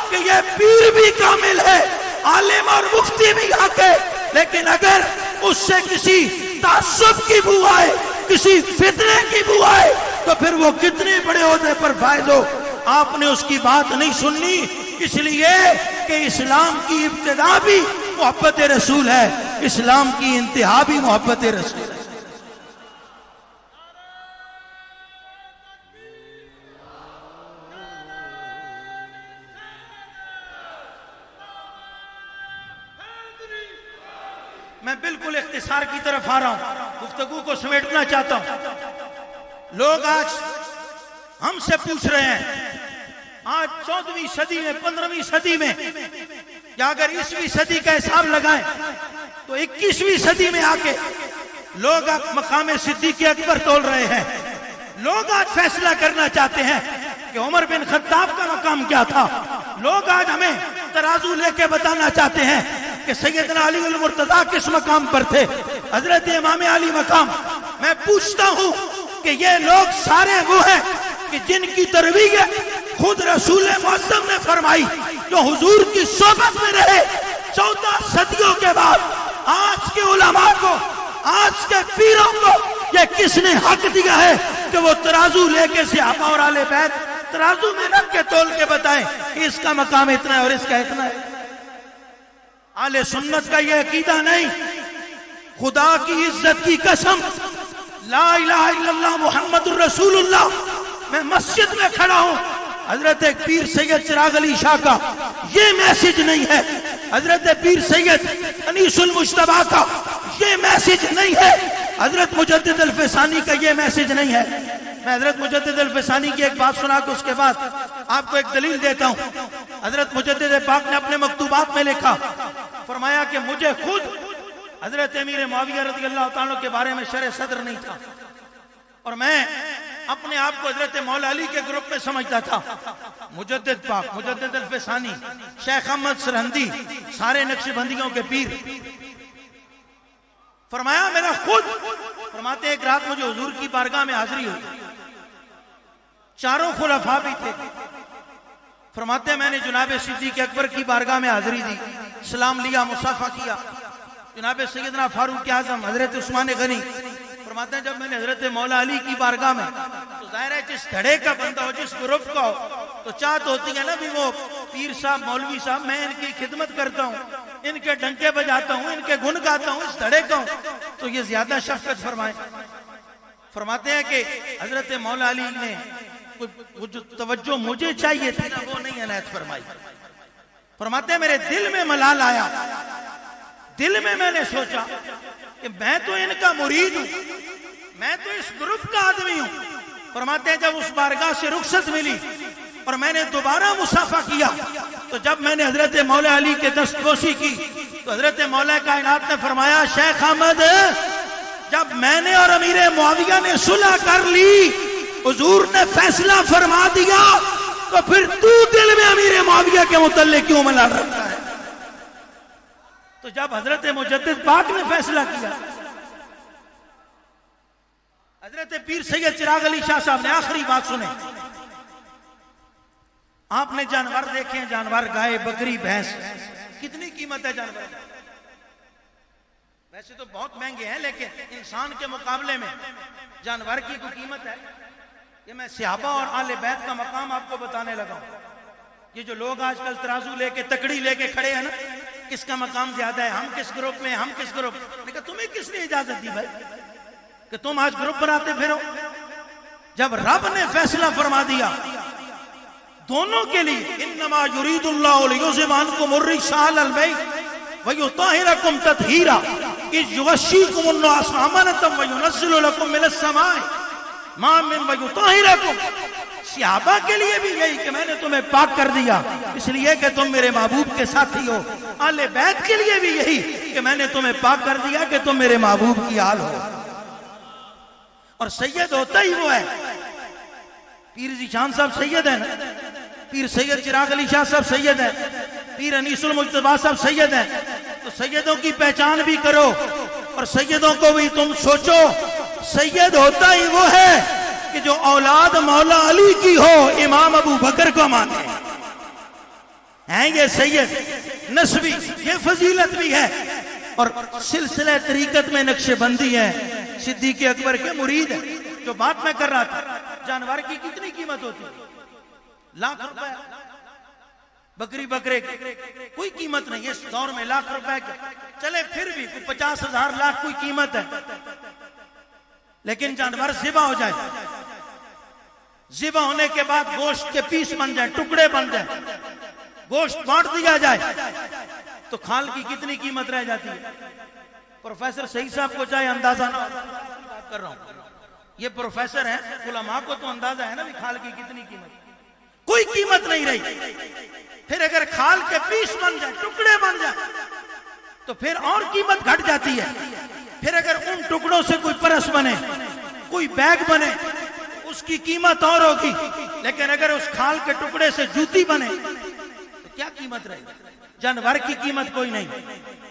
کہ یہ پیر بھی کامل ہے، عالم اور مفتی بھی حق ہے. لیکن اگر اس سے کسی تعصب کی بو آئے، کسی فتنے کی بو آئے، تو پھر وہ کتنے بڑے عہدے پر فائز ہو، آپ نے اس کی بات نہیں سننی. اس لیے کہ اسلام کی ابتدا بھی محبت رسول ہے، اسلام کی انتہا بھی محبت رسول ہے. میں بالکل اختصار کی طرف آ رہا ہوں، گفتگو کو سمیٹنا چاہتا ہوں. لوگ آج ہم سے پوچھ رہے ہیں، آج 14ویں صدی میں، 15ویں صدی میں، یا اگر 20ویں صدی کا حساب لگائیں تو 21ویں صدی میں آ کے لوگ اب مقام صدیق اکبر تول رہے ہیں. لوگ آج فیصلہ کرنا چاہتے ہیں کہ عمر بن خطاب کا مقام کیا تھا. لوگ آج ہمیں ترازو لے کے بتانا چاہتے ہیں کہ سیدنا علی المرتضیٰ کس مقام پر تھے، حضرت امام علی مقام. میں پوچھتا ہوں کہ یہ لوگ سارے وہ ہیں کہ جن کی تربیت خود رسول معظم نے فرمائی، جو حضور کی صحبت میں رہے 14 صدیوں کے بعد. آج کے علماء کو، آج کے پیروں کو یہ کس نے حق دیا ہے کہ وہ ترازو لے کے صحابہ اور آل بیت ترازو میں رکھ کے تول کے بتائیں کہ اس کا مقام اتنا ہے اور اس کا اتنا ہے. اہل سنت کا یہ عقیدہ نہیں. خدا کی عزت کی قسم، لا الہ الا اللہ محمد الرسول اللہ. میں مسجد میں کھڑا ہوں، حضرت پیر سید چراغ علی شاہ کا یہ میسج نہیں ہے، حضرت پیر سید انیس المجتبیٰ کا یہ میسج نہیں ہے، حضرت مجدد الفسانی کا یہ میسج نہیں ہے. میں حضرت مجدد الفسانی کی ایک بات سنا کے اس کے بعد آپ کو ایک دلیل دیتا ہوں. حضرت مجدد پاک نے اپنے مکتوبات میں لکھا، فرمایا کہ مجھے خود حضرت امیر معاویہ رضی اللہ تعالیٰ کے بارے میں شرح صدر نہیں تھا، اور میں اپنے آپ کو حضرت مولا علی کے گروپ میں سمجھتا تھا. مجدد پاک، مجدد الفسانی، شیخ احمد سرہندی، سارے نقشبندیوں کے پیر. فرمایا میرا خود، فرماتے ایک رات مجھے حضور کی بارگاہ میں حاضری ہوئی، چاروں خلفاء بھی تھے. فرماتے میں نے جناب صدیق اکبر کی بارگاہ میں حاضری دی، سلام لیا، مصافحہ کیا. جناب سیدنا فاروق اعظم، حضرت عثمان غنی. فرماتے ہیں جب میں نے حضرت مولا علی کی بارگاہ میں، تو ظاہر ہے جس دھڑے کا بندہ ہو، جس گروپ کا ہو، تو چاہت ہوتی ہے نا بھی وہ پیر صاحب، مولوی صاحب، میں ان کی خدمت کرتا ہوں، ان کے ڈنکے بجاتا ہوں، ان کے گن گاتا ہوں، اس دھڑے کا ہوں، تو یہ زیادہ شفقت فرمائے. فرماتے ہیں کہ حضرت مولا علی نے وہ جو توجہ مجھے چاہیے تھی نا، وہ نہیں عنایت فرمائی. فرماتے ہیں میرے دل میں ملال آیا، دل میں نے سوچا کہ میں تو ان کا مرید ہوں، میں تو اس گروپ کا آدمی ہوں. فرماتے ہیں جب اس بارگاہ سے رخصت ملی اور میں نے دوبارہ مصافحہ کیا، تو جب میں نے حضرت مولا علی کے دستبوسی کی، تو حضرت مولا کائنات نے فرمایا، شیخ احمد، جب میں نے اور امیر معاویہ نے صلح کر لی، حضور نے فیصلہ فرما دیا، تو پھر تو دل میں امیر معاویہ کے متعلق کیوں ملال رکھتا ہے؟ تو جب حضرت مجدد پاک نے فیصلہ کیا، حضرت پیر سید چراغ علی شاہ صاحب نے آخری بات سنے. آپ نے جانور دیکھے ہیں، جانور، گائے، بکری، بھینس، کتنی قیمت ہے جانور؟ ویسے تو بہت مہنگے ہیں، لیکن انسان کے مقابلے میں جانور کی کوئی قیمت ہے؟ یہ میں صحابہ اور آل بیت کا مقام آپ کو بتانے لگا ہوں. یہ جو لوگ آج کل ترازو لے کے، تکڑی لے کے کھڑے ہیں نا، کس کا مقام زیادہ ہے، ہم کس گروپ میں، ہم کس گروپ. لیکن تمہیں کس نے اجازت دی بھائی کہ تم آج گروپ بناتے پھرو؟ جب رب نے فیصلہ فرما دیا دونوں کے لیے انما یرید اللہ لیذهب عنکم الرجس اہل البیت ویطہرکم تطہیرا اذ یغشیکم النعاس امنۃ وینزل لکم من السماء ماء ویطہرکم. صحابہ کے لیے بھی یہی کہ میں نے تمہیں پاک کر دیا اس لیے کہ تم میرے محبوب کے ساتھی ہو. اہل بیت کے لیے بھی یہی کہ میں نے تمہیں پاک کر دیا کہ تم میرے محبوب کی آل ہو. اور سید ہوتا ہی وہ ہے. پیر ذیشان صاحب سید ہیں نا, پیر سید چراغ علی شاہ صاحب سید ہیں, پیر انیس المجتبیٰ صاحب سید ہیں. تو سیدوں کی پہچان بھی کرو اور سیدوں کو بھی تم سوچو. سید ہوتا ہی وہ ہے کہ جو اولاد مولا علی کی ہو, امام ابو بکر کو مانے ہیں. یہ سید نسبی یہ فضیلت بھی ہے. اور سلسلہ طریقت میں نقش بندی ہے. صدیق اکبر کے مرید ہے. جو بات میں کر رہا تھا, جانور کی کتنی قیمت ہوتی ہے؟ لاکھ روپے. بکری بکرے کوئی قیمت نہیں. اس دور میں لاکھ روپے چلے پھر بھی 50,000 لاکھ کوئی قیمت ہے. لیکن جانور ذبح ہو جائے, ذبح ہونے کے بعد گوشت کے پیس بن جائیں, ٹکڑے بن جائیں, گوشت بانٹ دیا جائے تو کھال کی کتنی قیمت رہ جاتی ہے؟ پروفیسر سعید صاحب کو چاہے اندازہ نہ بات کر رہا ہوں, یہ پروفیسر ہیں, علماء کو تو اندازہ ہے نا بھی کھال کی کتنی قیمت. کوئی قیمت نہیں رہی. پھر اگر کھال کے پیس بن جائیں, ٹکڑے بن جائیں تو پھر اور قیمت گھٹ جاتی ہے. پھر اگر ان ٹکڑوں سے کوئی پرس بنے, کوئی بیگ بنے, اس کی قیمت اور ہوگی. لیکن اگر اس کھال کے ٹکڑے سے جوتی بنے تو کیا قیمت رہے گی؟ جانور کی قیمت کوئی نہیں.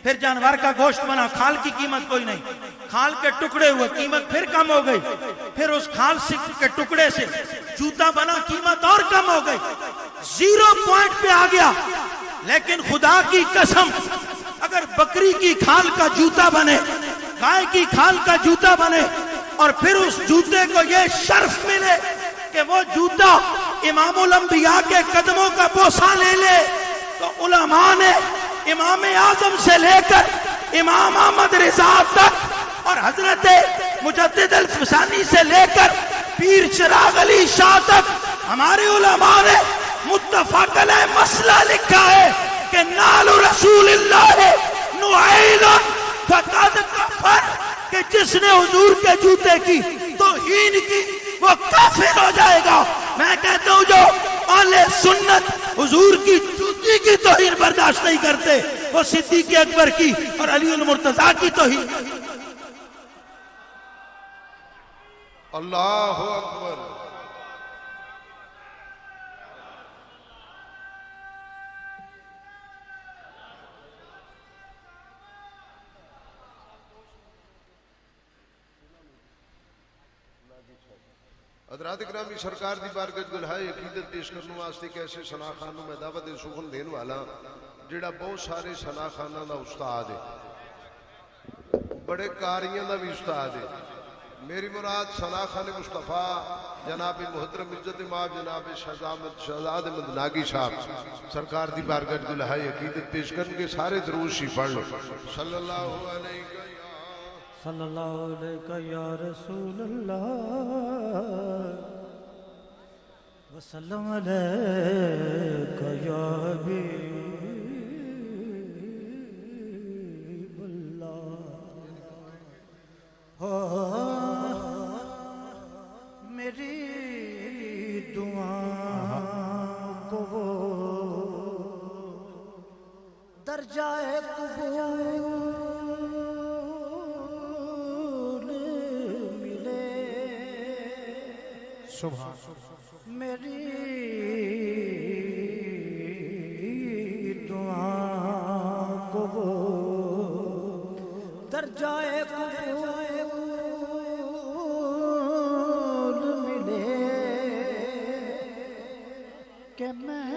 پھر جانور کا گوشت بنا, کھال کی قیمت کوئی نہیں. کھال کے ٹکڑے ہوئے, قیمت پھر کم ہو گئی. پھر اس کھال کے ٹکڑے سے جوتا بنا, قیمت اور کم ہو گئی. 0 پوائنٹ پہ آ گیا. لیکن خدا کی قسم اگر بکری کی کھال کا جوتا بنے, گائے کی کھال کا جوتا بنے, اور پھر اس جوتے کو یہ شرف ملے کہ وہ جوتا امام الانبیاء کے قدموں کا بوسہ لے لے, تو علماء نے امام اعظم سے لے کر امام احمد رضا تک اور حضرت مجدد الفسانی سے لے کر پیر چراغ علی شاہ تک ہمارے علماء نے متفق علیہ مسئلہ لکھا ہے کہ نال رسول اللہ نعید فقد کفر, کہ جس نے حضور کے جوتے کی توہین کی وہ کافر ہو جائے گا. میں کہتا ہوں جو اہل سنت حضور کی جوتی کی توہین برداشت نہیں کرتے, وہ صدیق اکبر کی اور علی المرتضیٰ کی توہین. اللہ اکبر. حضرات اکرامی سرکار دی بارگاہ گلہائے عقیدت پیش کرنے واسطے کیسے ثنا خانوں میں دعوت سخن دین والا جڑا بہت سارے ثنا خانوں دا استاد ہے, بڑے کاریاں دا بھی استاد ہے. میری مراد ثنا خان مصطفیٰ جناب محترم عزت مآب جناب شہزاد احمد ناگی صاحب سرکار دی بارگاہ گلہائے عقیدت پیش کرنے کے سارے دروز شی پڑھ لو. صلی اللہ علیہ صلی اللہ علیہ یا رسول اللہ وسلم علیہ یا حبیب اللہ. میری دعا کو وہ درجہ قبول میری دعا کو وہ درجہ قبول ملے کہ میں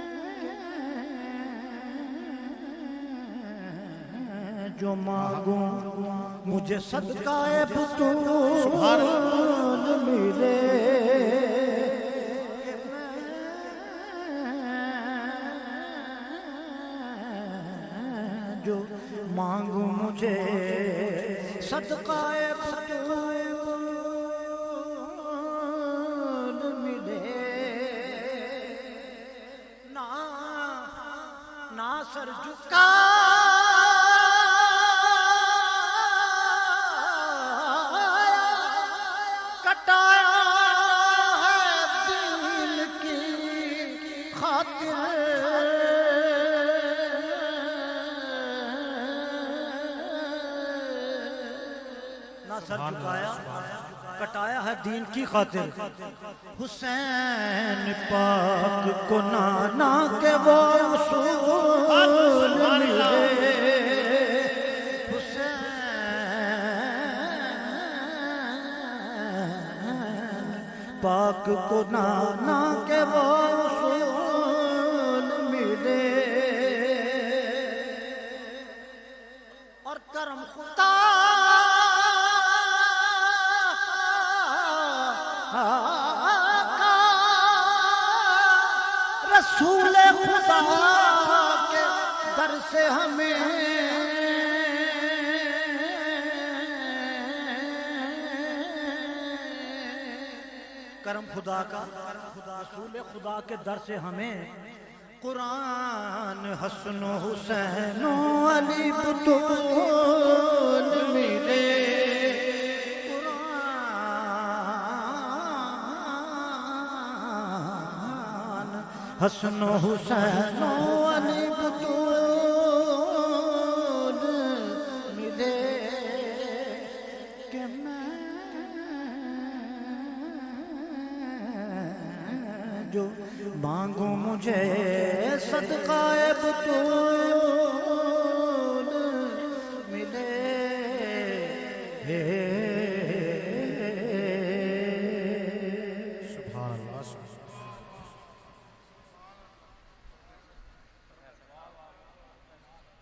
جو مانگوں مجھے صدقہ بطول ملے. جو مانگو مجھے صدقہ بطول ملے سر جھکا کٹایا ہے دین کی خاطر نہ سر جھکایا کٹایا ہے دین کی خاطر حسین پاک کو نانا کے وہ اصول ملے حسین پاک کو نانا کے وہ اصول ملے اور کرم خدا رسول خدا کے در سے ہمیں کرم خدا کا رسول خدا کے در سے ہمیں قرآن حسن و حسین و علی بطول ملے حسن و حسین و علی بطول ملے کہ میں جو مانگوں مجھے صدقہ بطول ملے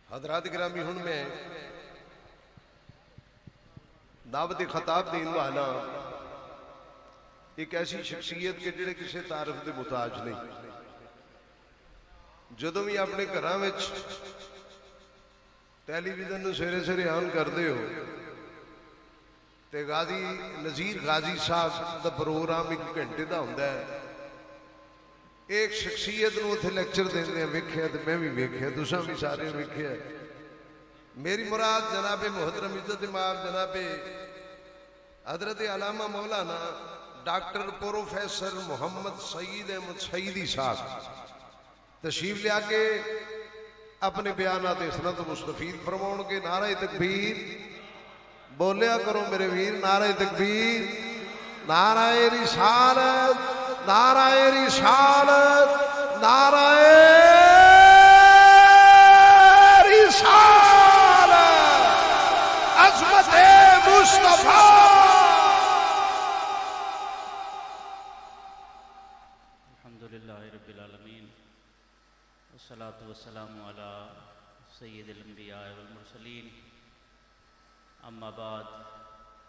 حضرات گرامی ہن میں دعوت خطاب دین والا ایک ایسی شخصیت کے جڑے کسی تعارف دے محتاج نہیں جدوں بھی اپنے گھراں وچ ٹیلی ویژن نوں سویرے سویرے آن کردے ہو تے غازی نذیر غازی صاحب دا پروگرام ایک گھنٹے دا ہوندا ہے ایک شخصیت نو اتنے لیکچر دیندے ویکھیا تے میں بھی ویکھیا تساں بھی سارے ویکھیا میری مراد جناب محترم عزت امام جناب حضرت علامہ مولانا ڈاکٹر پروفیسر محمد سعید احمد سعیدی صاحب تشریف لیا کے اپنے بیانات اسناد مستفید فرماؤں کے نعرہ تکبیر بولیا کرو میرے ویر نعرہ تکبیر نعرہ رسالت نعرہ رسالت نعرہ رسالت عظمت مصطفیٰ الحمدللہ رب العالمین والصلاة والسلام علی سید الانبیاء والمرسلین اما بعد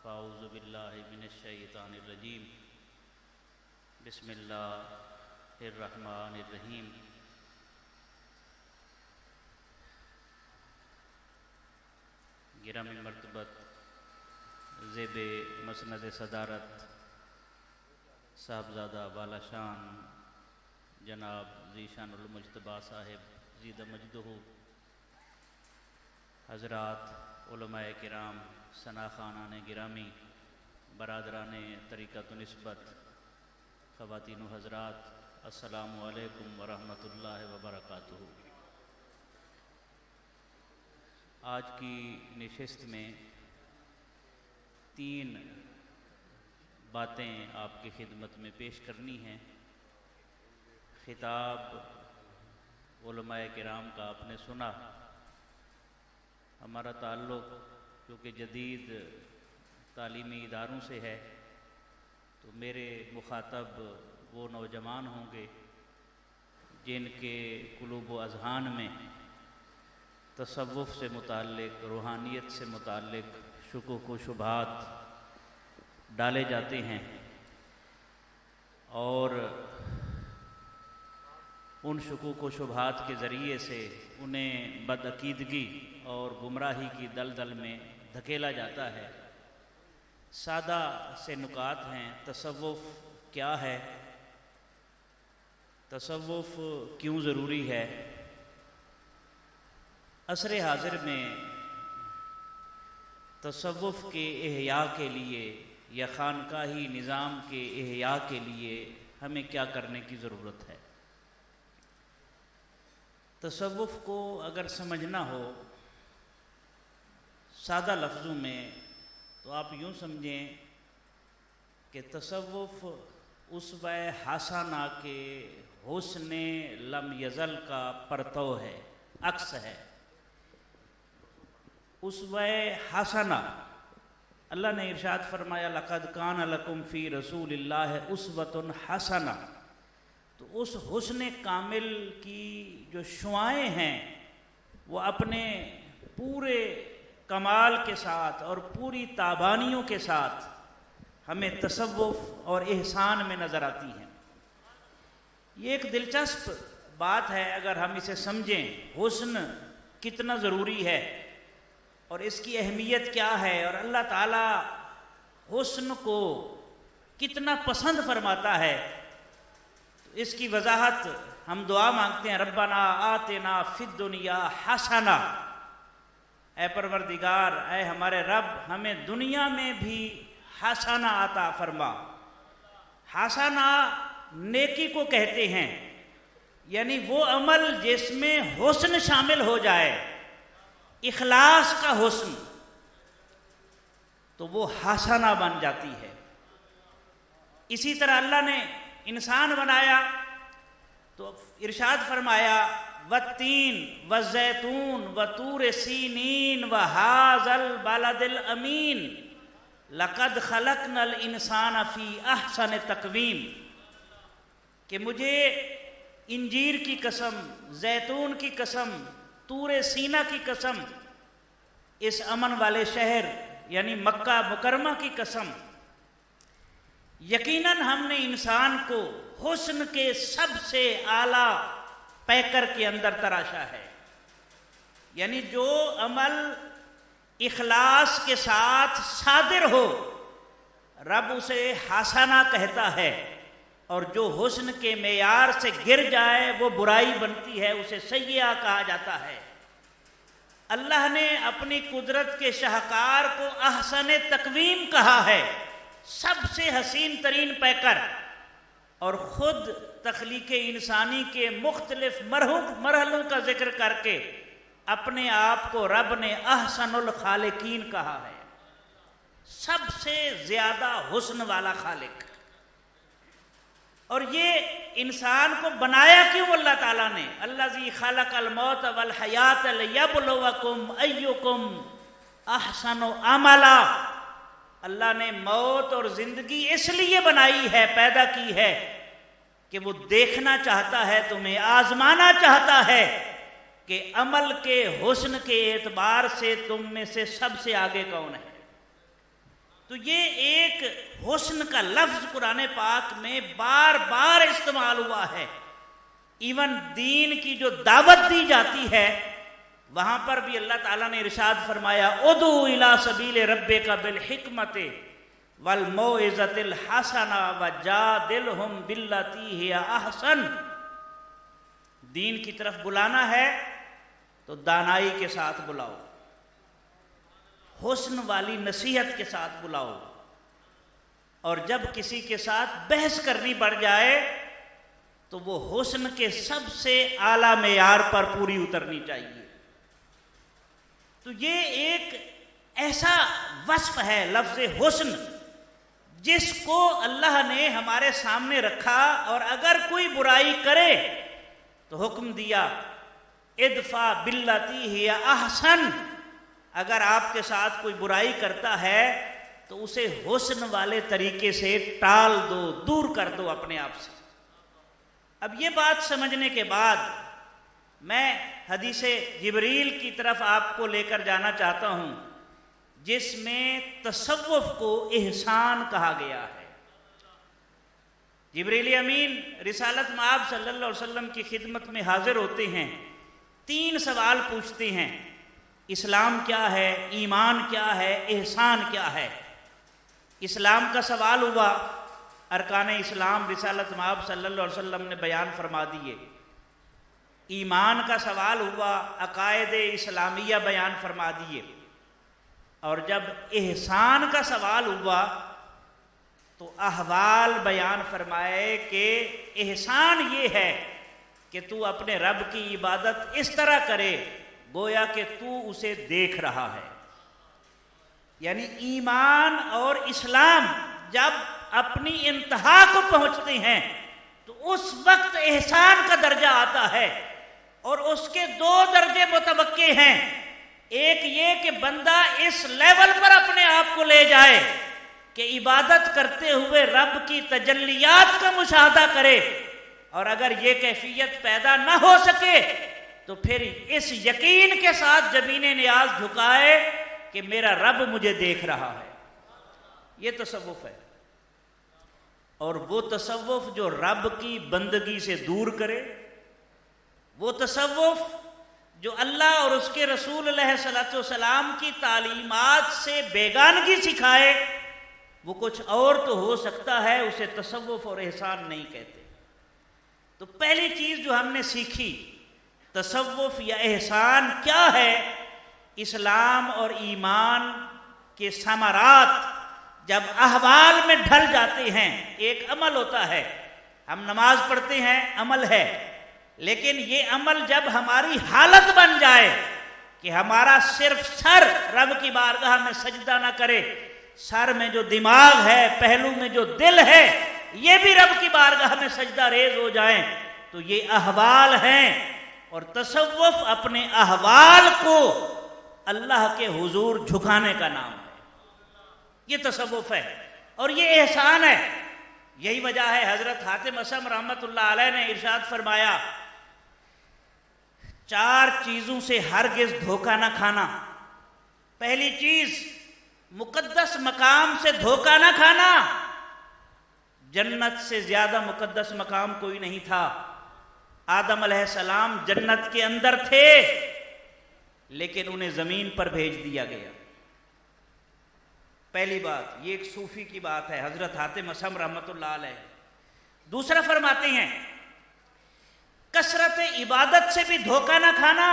فاعوذ باللہ من الشیطان الرجیم بسم اللہ الرحمن الرحیم گرامی مرتبت زیب مسند صدارت صاحبزادہ والا شان جناب ذیشان المجتبیٰ صاحب زیدہ مجدہ حضرات علماء کرام ثناخانان گرامی برادران طریقت و نسبت خواتین و حضرات السلام علیکم ورحمۃ اللہ وبرکاتہ آج کی نشست میں 3 باتیں آپ کی خدمت میں پیش کرنی ہیں خطاب علماء کرام کا آپ نے سنا ہمارا تعلق کیونکہ جدید تعلیمی اداروں سے ہے تو میرے مخاطب وہ نوجوان ہوں گے جن کے قلوب و اذہان میں تصوف سے متعلق روحانیت سے متعلق شکوک و شبہات ڈالے جاتے ہیں اور ان شکوک و شبہات کے ذریعے سے انہیں بدعقیدگی اور گمراہی کی دلدل میں دھکیلا جاتا ہے سادہ سے نکات ہیں تصوف کیا ہے تصوف کیوں ضروری ہے عصر حاضر میں تصوف کے احیاء کے لیے یا خانقاہی نظام کے احیاء کے لیے ہمیں کیا کرنے کی ضرورت ہے؟ تصوف کو اگر سمجھنا ہو سادہ لفظوں میں تو آپ یوں سمجھیں کہ تصوف اسوہ حسنہ کے حسن لم یزل کا پرتو ہے، عکس ہے۔ اسوہ حسنہ، اللہ نے ارشاد فرمایا لقد کان لکم فی رسول اللہ اسوۃ حسنہ، تو اس حسن کامل کی جو شعائیں ہیں وہ اپنے پورے کمال کے ساتھ اور پوری تابانیوں کے ساتھ ہمیں تصوف اور احسان میں نظر آتی ہیں۔ یہ ایک دلچسپ بات ہے اگر ہم اسے سمجھیں، حسن کتنا ضروری ہے اور اس کی اہمیت کیا ہے، اور اللہ تعالیٰ حسن کو کتنا پسند فرماتا ہے۔ تو اس کی وضاحت ہم دعا مانگتے ہیں، ربنا آتنا فی الدنیا حسنہ، اے پروردگار، اے ہمارے رب، ہمیں دنیا میں بھی حسنہ عطا فرما۔ حسنہ نیکی کو کہتے ہیں، یعنی وہ عمل جس میں حسن شامل ہو جائے، اخلاص کا حسن، تو وہ حسنہ بن جاتی ہے۔ اسی طرح اللہ نے انسان بنایا تو ارشاد فرمایا والتین والزیتون وطور سینین وہذا البلد الامین لقد خلقنا الانسان فی احسن تقویم، کہ مجھے انجیر کی قسم، زیتون کی قسم، طور سینہ کی قسم، اس امن والے شہر یعنی مکہ مکرمہ کی قسم، یقیناً ہم نے انسان کو حسن کے سب سے اعلیٰ پیکر کے اندر تراشا ہے۔ یعنی جو عمل اخلاص کے ساتھ صادر ہو رب اسے حسنہ کہتا ہے، اور جو حسن کے معیار سے گر جائے وہ برائی بنتی ہے، اسے سیئہ کہا جاتا ہے۔ اللہ نے اپنی قدرت کے شاہکار کو احسن تقویم کہا ہے، سب سے حسین ترین پیکر، اور خود تخلیق انسانی کے مختلف مرحلوں کا ذکر کر کے اپنے آپ کو رب نے احسن الخالقین کہا ہے، سب سے زیادہ حسن والا خالق۔ اور یہ انسان کو بنایا کیوں اللہ تعالیٰ نے؟ الذی خلق الموت والحیات لیبلوکم ایکم احسن عملا، اللہ نے موت اور زندگی اس لیے بنائی ہے، پیدا کی ہے کہ وہ دیکھنا چاہتا ہے، تمہیں آزمانا چاہتا ہے کہ عمل کے حسن کے اعتبار سے تم میں سے سب سے آگے کون ہے۔ تو یہ ایک حسن کا لفظ قرآن پاک میں بار بار استعمال ہوا ہے۔ ایون دین کی جو دعوت دی جاتی ہے وہاں پر بھی اللہ تعالیٰ نے ارشاد فرمایا ادعو الی سبیل ربک بالحکمت والموعظۃ الحسنہ وجادلہم باللتی ہی احسن، دین کی طرف بلانا ہے تو دانائی کے ساتھ بلاؤ، حسن والی نصیحت کے ساتھ بلاؤ، اور جب کسی کے ساتھ بحث کرنی پڑ جائے تو وہ حسن کے سب سے اعلیٰ معیار پر پوری اترنی چاہیے۔ تو یہ ایک ایسا وصف ہے لفظ حسن جس کو اللہ نے ہمارے سامنے رکھا، اور اگر کوئی برائی کرے تو حکم دیا ادفع باللتی ہی احسن، اگر آپ کے ساتھ کوئی برائی کرتا ہے تو اسے حسن والے طریقے سے ٹال دو، دور کر دو اپنے آپ سے۔ اب یہ بات سمجھنے کے بعد میں حدیث جبریل کی طرف آپ کو لے کر جانا چاہتا ہوں، جس میں تصوف کو احسان کہا گیا ہے۔ جبریل امین رسالت مآب صلی اللہ علیہ وسلم کی خدمت میں حاضر ہوتے ہیں، 3 سوال پوچھتے ہیں، اسلام کیا ہے، ایمان کیا ہے، احسان کیا ہے۔ اسلام کا سوال ہوا، ارکان اسلام رسالت مآب صلی اللہ علیہ وسلم نے بیان فرما دیے۔ ایمان کا سوال ہوا، عقائد اسلامیہ بیان فرما دیے، اور جب احسان کا سوال ہوا تو احوال بیان فرمائے کہ احسان یہ ہے کہ تو اپنے رب کی عبادت اس طرح کرے گویا کہ تو اسے دیکھ رہا ہے۔ یعنی ایمان اور اسلام جب اپنی انتہا کو پہنچتے ہیں تو اس وقت احسان کا درجہ آتا ہے، اور اس کے دو درجے متوقع ہیں۔ ایک یہ کہ بندہ اس لیول پر اپنے آپ کو لے جائے کہ عبادت کرتے ہوئے رب کی تجلیات کا مشاہدہ کرے، اور اگر یہ کیفیت پیدا نہ ہو سکے تو پھر اس یقین کے ساتھ جبین نیاز جھکائے کہ میرا رب مجھے دیکھ رہا ہے۔ یہ تصوف ہے، اور وہ تصوف جو رب کی بندگی سے دور کرے، وہ تصوف جو اللہ اور اس کے رسول علیہ الصلوۃ والسلام کی تعلیمات سے بیگانگی سکھائے، وہ کچھ اور تو ہو سکتا ہے، اسے تصوف اور احسان نہیں کہتے۔ تو پہلی چیز جو ہم نے سیکھی، تصوف یا احسان کیا ہے؟ اسلام اور ایمان کے ثمرات جب احوال میں ڈھل جاتے ہیں، ایک عمل ہوتا ہے، ہم نماز پڑھتے ہیں، عمل ہے، لیکن یہ عمل جب ہماری حالت بن جائے کہ ہمارا صرف سر رب کی بارگاہ میں سجدہ نہ کرے، سر میں جو دماغ ہے، پہلو میں جو دل ہے، یہ بھی رب کی بارگاہ میں سجدہ ریز ہو جائیں، تو یہ احوال ہیں۔ اور تصوف اپنے احوال کو اللہ کے حضور جھکانے کا نام ہے، یہ تصوف ہے، اور یہ احسان ہے۔ یہی وجہ ہے حضرت حاتم اسم رحمت اللہ علیہ نے ارشاد فرمایا، 4 چیزوں سے ہرگز دھوکہ نہ کھانا۔ پہلی چیز، مقدس مقام سے دھوکہ نہ کھانا۔ جنت سے زیادہ مقدس مقام کوئی نہیں تھا۔ آدم علیہ السلام جنت کے اندر تھے، لیکن انہیں زمین پر بھیج دیا گیا۔ پہلی بات، یہ ایک صوفی کی بات ہے، حضرت حاتم اسم رحمت اللہ علیہ۔ دوسرا فرماتے ہیں، کثرت عبادت سے بھی دھوکہ نہ کھانا،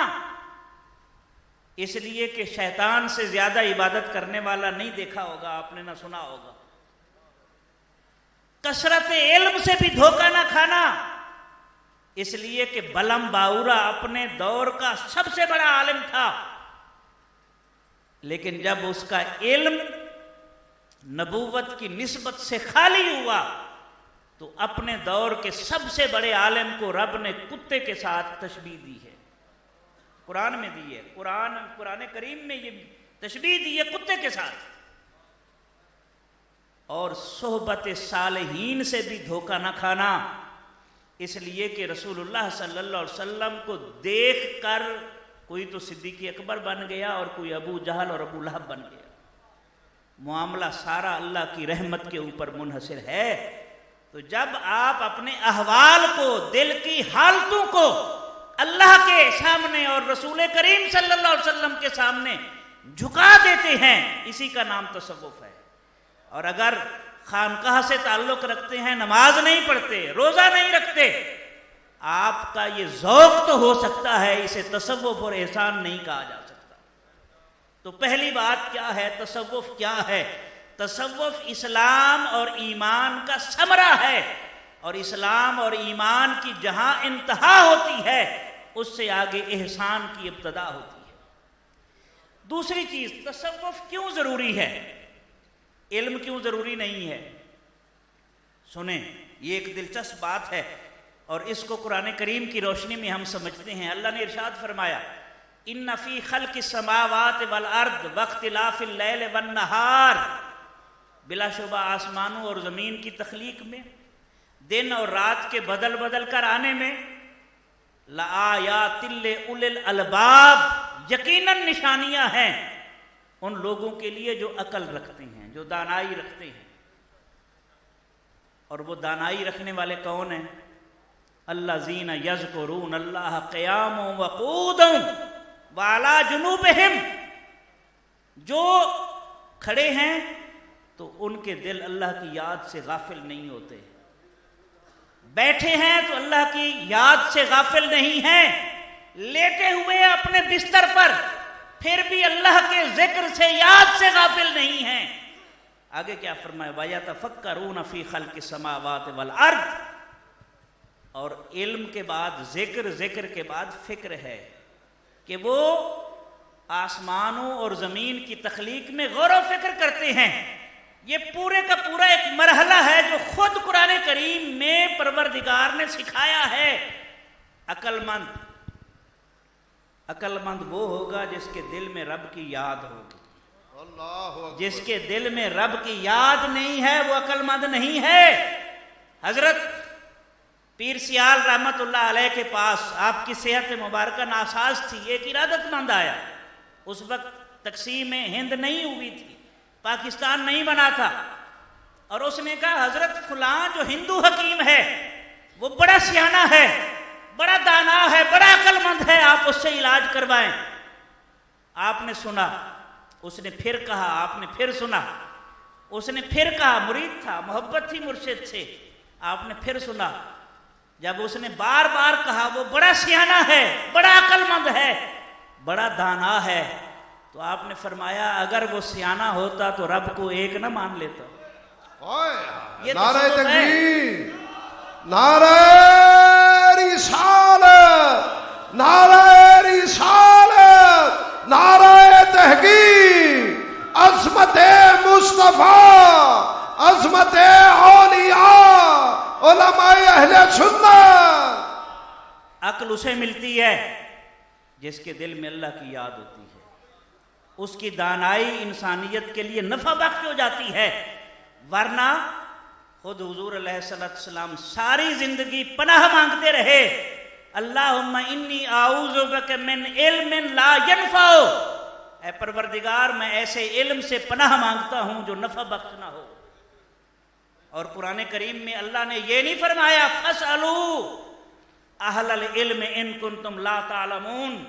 اس لیے کہ شیطان سے زیادہ عبادت کرنے والا نہیں دیکھا ہوگا آپ نے، نہ سنا ہوگا۔ کثرت علم سے بھی دھوکہ نہ کھانا، اس لیے کہ بلم باورا اپنے دور کا سب سے بڑا عالم تھا، لیکن جب اس کا علم نبوت کی نسبت سے خالی ہوا تو اپنے دور کے سب سے بڑے عالم کو رب نے کتے کے ساتھ تشبیہ دی ہے، قرآن میں دی ہے، قرآن کریم میں یہ تشبیہ دی ہے کتے کے ساتھ۔ اور صحبت صالحین سے بھی دھوکہ نہ کھانا، اس لیے کہ رسول اللہ صلی اللہ علیہ وسلم کو دیکھ کر کوئی تو صدیق اکبر بن گیا اور کوئی ابو جہل اور ابو لہب بن گیا۔ معاملہ سارا اللہ کی رحمت کے اوپر منحصر ہے۔ تو جب آپ اپنے احوال کو، دل کی حالتوں کو اللہ کے سامنے اور رسول کریم صلی اللہ علیہ وسلم کے سامنے جھکا دیتے ہیں، اسی کا نام تصوف ہے۔ اور اگر خانقاہ سے تعلق رکھتے ہیں، نماز نہیں پڑھتے، روزہ نہیں رکھتے، آپ کا یہ ذوق تو ہو سکتا ہے، اسے تصوف اور احسان نہیں کہا جا سکتا۔ تو پہلی بات کیا ہے؟ تصوف کیا ہے؟ تصوف اسلام اور ایمان کا ثمرہ ہے، اور اسلام اور ایمان کی جہاں انتہا ہوتی ہے اس سے آگے احسان کی ابتدا ہوتی ہے۔ دوسری چیز، تصوف کیوں ضروری ہے؟ علم کیوں ضروری نہیں ہے؟ سنیں، یہ ایک دلچسپ بات ہے، اور اس کو قرآن کریم کی روشنی میں ہم سمجھتے ہیں۔ اللہ نے ارشاد فرمایا، ان فی خلق السماوات والارض واختلاف اللیل والنہار، بلا شبہ آسمانوں اور زمین کی تخلیق میں، دن اور رات کے بدل بدل کر آنے میں، لآیات لأولی الالباب، یقیناً نشانیاں ہیں ان لوگوں کے لیے جو عقل رکھتے ہیں، جو دانائی رکھتے ہیں۔ اور وہ دانائی رکھنے والے کون ہیں؟ الذین یذکرون اللہ قیاما وقعودا وعلی جنوبہم، جو کھڑے ہیں تو ان کے دل اللہ کی یاد سے غافل نہیں ہوتے، بیٹھے ہیں تو اللہ کی یاد سے غافل نہیں ہیں، لیٹے ہوئے اپنے بستر پر پھر بھی اللہ کے ذکر سے یاد سے غافل نہیں ہیں۔ آگے کیا فرمایا؟ وَيَتَفَكَّرُونَ فِي خَلْقِ السَّمَاوَاتِ وَالْأَرْضِ، اور علم کے بعد ذکر، ذکر کے بعد فکر ہے کہ وہ آسمانوں اور زمین کی تخلیق میں غور و فکر کرتے ہیں۔ یہ پورے کا پورا ایک مرحلہ ہے جو خود قرآن کریم میں پروردگار نے سکھایا ہے۔ عقل مند وہ ہوگا جس کے دل میں رب کی یاد ہوگی، جس کے دل میں رب کی یاد نہیں ہے وہ عقل مند نہیں ہے۔ حضرت پیر سیال رحمت اللہ علیہ کے پاس آپ کی صحت مبارکہ ناساز تھی، ایک ارادت مند آیا، اس وقت تقسیم ہند نہیں ہوئی تھی، پاکستان نہیں بنا تھا، اور اس نے کہا حضرت فلاں جو ہندو حکیم ہے وہ بڑا سیانہ ہے، بڑا دانا ہے، بڑا عقل مند ہے، آپ اس سے علاج کروائیں۔ آپ نے سنا، اس نے پھر کہا، آپ نے پھر سنا، اس نے پھر کہا، مرید تھا، محبت تھی مرشد سے، آپ نے پھر سنا، جب اس نے بار بار کہا وہ بڑا سیانہ ہے، بڑا عقل مند ہے، بڑا دانا ہے، تو آپ نے فرمایا اگر وہ سیانہ ہوتا تو رب کو ایک نہ مان لیتا۔ یہ نعرہ تصور ہے۔ تکبیر، نعرہ رسالت، نعرہ رسالت، نعرہ تحقیق، عظمت مصطفیٰ، عظمت اولیاء، علماء اہل سنت۔ عقل اسے ملتی ہے جس کے دل میں اللہ کی یاد ہوتی ہے، اس کی دانائی انسانیت کے لیے نفع بخش ہو جاتی ہے، ورنہ خود حضور علیہ السلام ساری زندگی پناہ مانگتے رہے، اللہم انی اعوذ بک من علم لا ینفع، اے پروردگار میں ایسے علم سے پناہ مانگتا ہوں جو نفع بخش نہ ہو۔ اور قرآن کریم میں اللہ نے یہ نہیں فرمایا فَاسْأَلُوا اہل العلم ان کنتم لا تعلمون،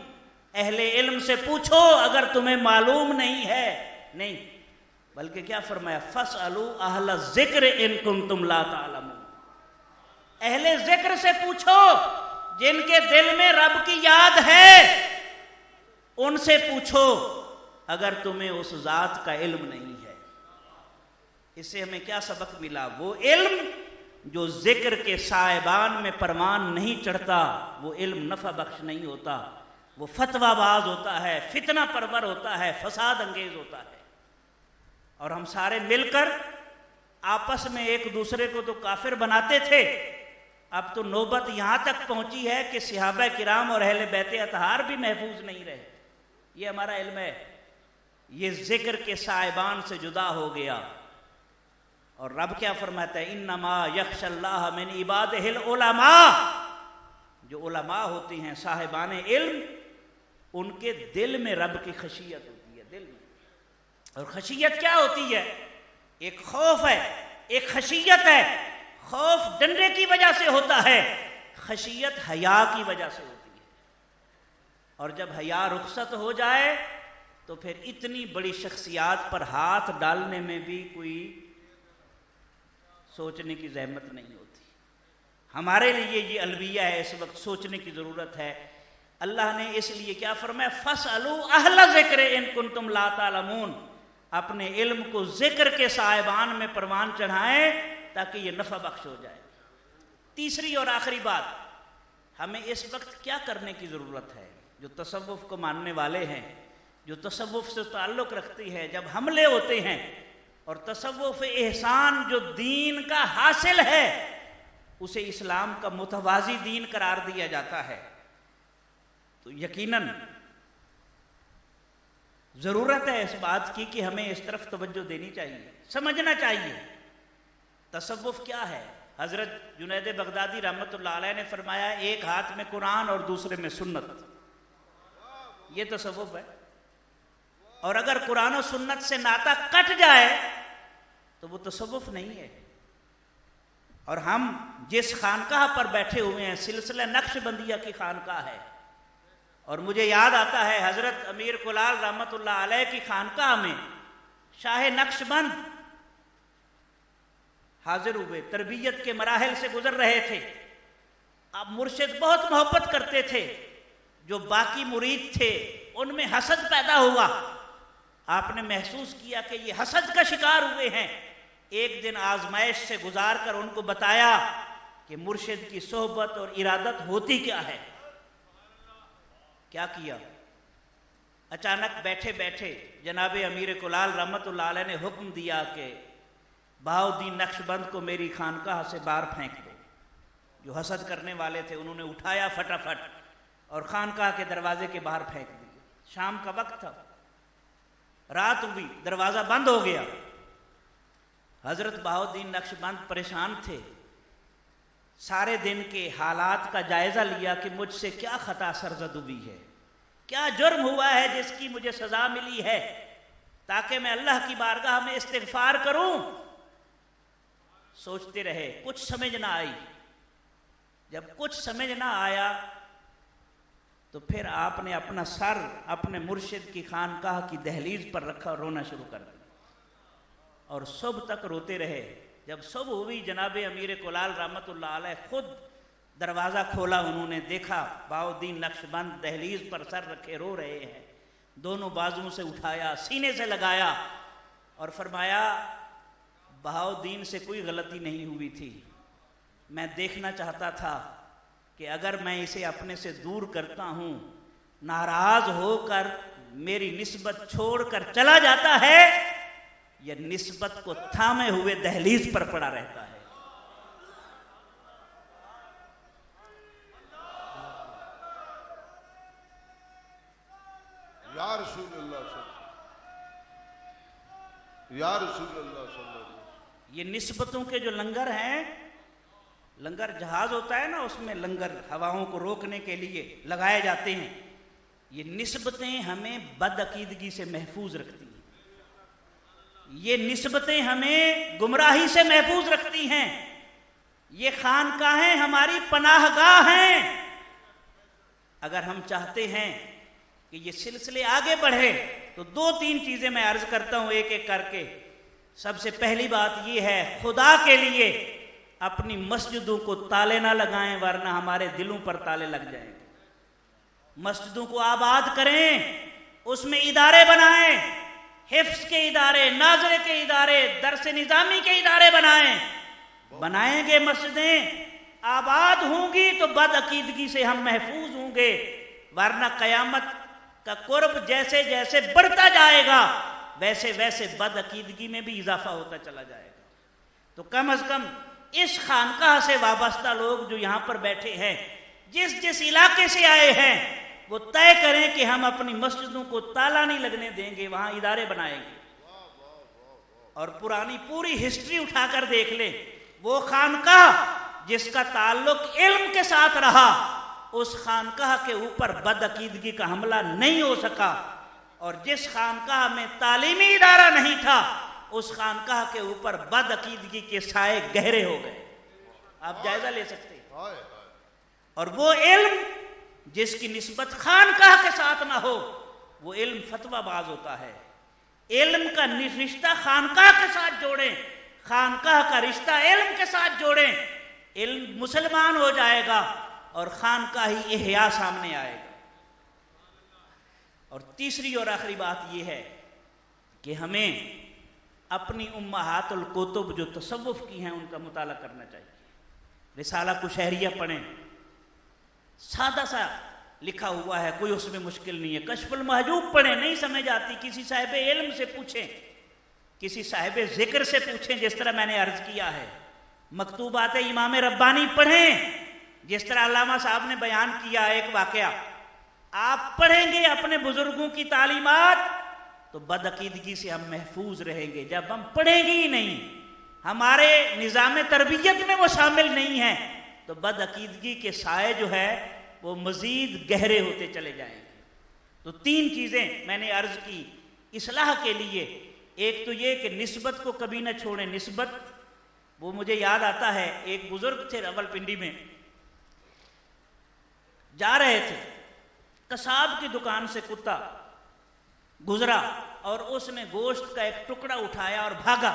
اہل علم سے پوچھو اگر تمہیں معلوم نہیں ہے، نہیں، بلکہ کیا فرمایا فَاسْأَلُوا اہل الذکر ان کنتم لا تعلمون، اہل ذکر سے پوچھو جن کے دل میں رب کی یاد ہے، ان سے پوچھو اگر تمہیں اس ذات کا علم نہیں ہے۔ اس سے ہمیں کیا سبق ملا؟ وہ علم جو ذکر کے سائبان میں پروان نہیں چڑھتا، وہ علم نفع بخش نہیں ہوتا، وہ فتویٰ باز ہوتا ہے، فتنہ پرور ہوتا ہے، فساد انگیز ہوتا ہے۔ اور ہم سارے مل کر آپس میں ایک دوسرے کو تو کافر بناتے تھے، اب تو نوبت یہاں تک پہنچی ہے کہ صحابہ کرام اور اہل بیت اطہار بھی محفوظ نہیں رہے۔ یہ ہمارا علم ہے، یہ ذکر کے سائبان سے جدا ہو گیا۔ اور رب کیا فرماتا ہے؟ انما یخشی اللہ من عبادہ العلماء، جو علماء ہوتے ہیں صاحبان علم، ان کے دل میں رب کی خشیت ہوتی ہے، دل میں۔ اور خشیت کیا ہوتی ہے؟ ایک خوف ہے، ایک خشیت ہے۔ خوف ڈنڈے کی وجہ سے ہوتا ہے، خشیت حیا کی وجہ سے ہوتی ہے۔ اور جب حیا رخصت ہو جائے تو پھر اتنی بڑی شخصیات پر ہاتھ ڈالنے میں بھی کوئی سوچنے کی زحمت نہیں ہوتی۔ ہمارے لیے یہ الویہ ہے، اس وقت سوچنے کی ضرورت ہے۔ اللہ نے اس لیے کیا فرمایا؟ فَاسْأَلُوا اہل ذکر ان کنتم لا تعلمون، اپنے علم کو ذکر کے سائبان میں پروان چڑھائیں تاکہ یہ نفع بخش ہو جائے۔ تیسری اور آخری بات، ہمیں اس وقت کیا کرنے کی ضرورت ہے؟ جو تصوف کو ماننے والے ہیں، جو تصوف سے تعلق رکھتی ہے، جب حملے ہوتے ہیں اور تصوف احسان جو دین کا حاصل ہے اسے اسلام کا متوازی دین قرار دیا جاتا ہے، تو یقیناً ضرورت ہے اس بات کی کہ ہمیں اس طرف توجہ دینی چاہیے، سمجھنا چاہیے تصوف کیا ہے۔ حضرت جنید بغدادی رحمت اللہ علیہ نے فرمایا ایک ہاتھ میں قرآن اور دوسرے میں سنت، یہ تصوف ہے۔ اور اگر قرآن و سنت سے ناطہ کٹ جائے تو وہ تصوف نہیں ہے۔ اور ہم جس خانقاہ پر بیٹھے ہوئے ہیں سلسلہ نقش بندیہ کی خانقاہ ہے، اور مجھے یاد آتا ہے حضرت امیر کلال رحمت اللہ علیہ کی خانقاہ میں شاہ نقش بند حاضر ہوئے، تربیت کے مراحل سے گزر رہے تھے. اب مرشد بہت محبت کرتے تھے. جو باقی مرید تھے ان میں حسد پیدا ہوا. آپ نے محسوس کیا کہ یہ حسد کا شکار ہوئے ہیں. ایک دن آزمائش سے گزار کر ان کو بتایا کہ مرشد کی صحبت اور ارادت ہوتی کیا ہے. کیا کیا؟ اچانک بیٹھے بیٹھے جناب امیر کلال رحمت اللہ علیہ نے حکم دیا کہ بہاؤالدین نقشبند کو میری خانقاہ سے باہر پھینک دو. جو حسد کرنے والے تھے انہوں نے اٹھایا فٹافٹ اور خانقاہ کے دروازے کے باہر پھینک دیا. شام کا وقت تھا، رات ہوئی، دروازہ بند ہو گیا. حضرت بہاؤالدین نقشبند پریشان تھے. سارے دن کے حالات کا جائزہ لیا کہ مجھ سے کیا خطا سرزد ہوئی ہے، کیا جرم ہوا ہے جس کی مجھے سزا ملی ہے، تاکہ میں اللہ کی بارگاہ میں استغفار کروں. سوچتے رہے، کچھ سمجھ نہ آئی. جب کچھ سمجھ نہ آیا تو پھر آپ نے اپنا سر اپنے مرشد کی خانقاہ کی دہلیز پر رکھا اور رونا شروع کر دیا اور صبح تک روتے رہے. جب صبح ہوئی جناب امیر کلال رحمت اللہ علیہ خود دروازہ کھولا. انہوں نے دیکھا بہاؤالدین نقشبند دہلیز پر سر رکھے رو رہے ہیں. دونوں بازوؤں سے اٹھایا، سینے سے لگایا اور فرمایا بہاؤالدین سے کوئی غلطی نہیں ہوئی تھی. میں دیکھنا چاہتا تھا کہ اگر میں اسے اپنے سے دور کرتا ہوں، ناراض ہو کر میری نسبت چھوڑ کر چلا جاتا ہے، یہ نسبت کو تھامے ہوئے دہلیز پر پڑا رہتا ہے. یا رسول اللہ صلی اللہ علیہ وسلم، یا رسول اللہ صلی اللہ علیہ وسلم. یہ نسبتوں کے جو لنگر ہیں، لنگر جہاز ہوتا ہے نا، اس میں لنگر ہواؤں کو روکنے کے لیے لگائے جاتے ہیں. یہ نسبتیں ہمیں بد عقیدگی سے محفوظ رکھتی ہیں. یہ نسبتیں ہمیں گمراہی سے محفوظ رکھتی ہیں. یہ خانقاہیں ہماری پناہ گاہ ہیں. اگر ہم چاہتے ہیں کہ یہ سلسلے آگے بڑھے تو 2-3 چیزیں میں عرض کرتا ہوں ایک ایک کر کے. سب سے پہلی بات یہ ہے، خدا کے لیے اپنی مسجدوں کو تالے نہ لگائیں، ورنہ ہمارے دلوں پر تالے لگ جائیں گے. مسجدوں کو آباد کریں، اس میں ادارے بنائیں، حفظ کے ادارے، ناظرے کے ادارے، درس نظامی کے ادارے بنائیں گے. مسجدیں آباد ہوں گی تو بد عقیدگی سے ہم محفوظ ہوں گے، ورنہ قیامت کا قرب جیسے جیسے بڑھتا جائے گا ویسے ویسے بد عقیدگی میں بھی اضافہ ہوتا چلا جائے گا. تو کم از کم اس خانقاہ سے وابستہ لوگ جو یہاں پر بیٹھے ہیں، جس علاقے سے آئے ہیں، وہ طے کریں کہ ہم اپنی مسجدوں کو تالا نہیں لگنے دیں گے، وہاں ادارے بنائیں گے. اور پرانی پوری ہسٹری اٹھا کر دیکھ لیں، وہ خانقاہ جس کا تعلق علم کے ساتھ رہا، اس خانقاہ کے اوپر بد عقیدگی کا حملہ نہیں ہو سکا. اور جس خانقاہ میں تعلیمی ادارہ نہیں تھا، اس خانقاہ کے اوپر بد عقیدگی کے سائے گہرے ہو گئے. آپ جائزہ لے سکتے ہیں. اور وہ علم جس کی نسبت خانقاہ کے ساتھ نہ ہو، وہ علم فتویٰ باز ہوتا ہے. علم کا رشتہ خانقاہ کے ساتھ جوڑیں، خانقاہ کا رشتہ علم کے ساتھ جوڑیں، علم مسلمان ہو جائے گا اور خانقاہی احیاء سامنے آئے گا. اور تیسری اور آخری بات یہ ہے کہ ہمیں اپنی امہات الکتب جو تصوف کی ہیں ان کا مطالعہ کرنا چاہیے. رسالہ کشہریہ پڑھیں، سادہ سا لکھا ہوا ہے، کوئی اس میں مشکل نہیں ہے. کشف المحجوب پڑھیں، نہیں سمجھ آتی کسی صاحب علم سے پوچھیں، کسی صاحب ذکر سے پوچھیں، جس طرح میں نے عرض کیا ہے. مکتوبات امام ربانی پڑھیں، جس طرح علامہ صاحب نے بیان کیا ایک واقعہ. آپ پڑھیں گے اپنے بزرگوں کی تعلیمات تو بد عقیدگی سے ہم محفوظ رہیں گے. جب ہم پڑھیں گے ہی نہیں، ہمارے نظام تربیت میں وہ شامل نہیں ہیں، تو بد عقیدگی کے سائے جو ہے وہ مزید گہرے ہوتے چلے جائیں گے. تو 3 چیزیں میں نے عرض کی اصلاح کے لیے. ایک تو یہ کہ نسبت کو کبھی نہ چھوڑیں. نسبت، وہ مجھے یاد آتا ہے، ایک بزرگ تھے راولپنڈی میں، جا رہے تھے، قصاب کی دکان سے کتا گزرا اور اس نے گوشت کا ایک ٹکڑا اٹھایا اور بھاگا.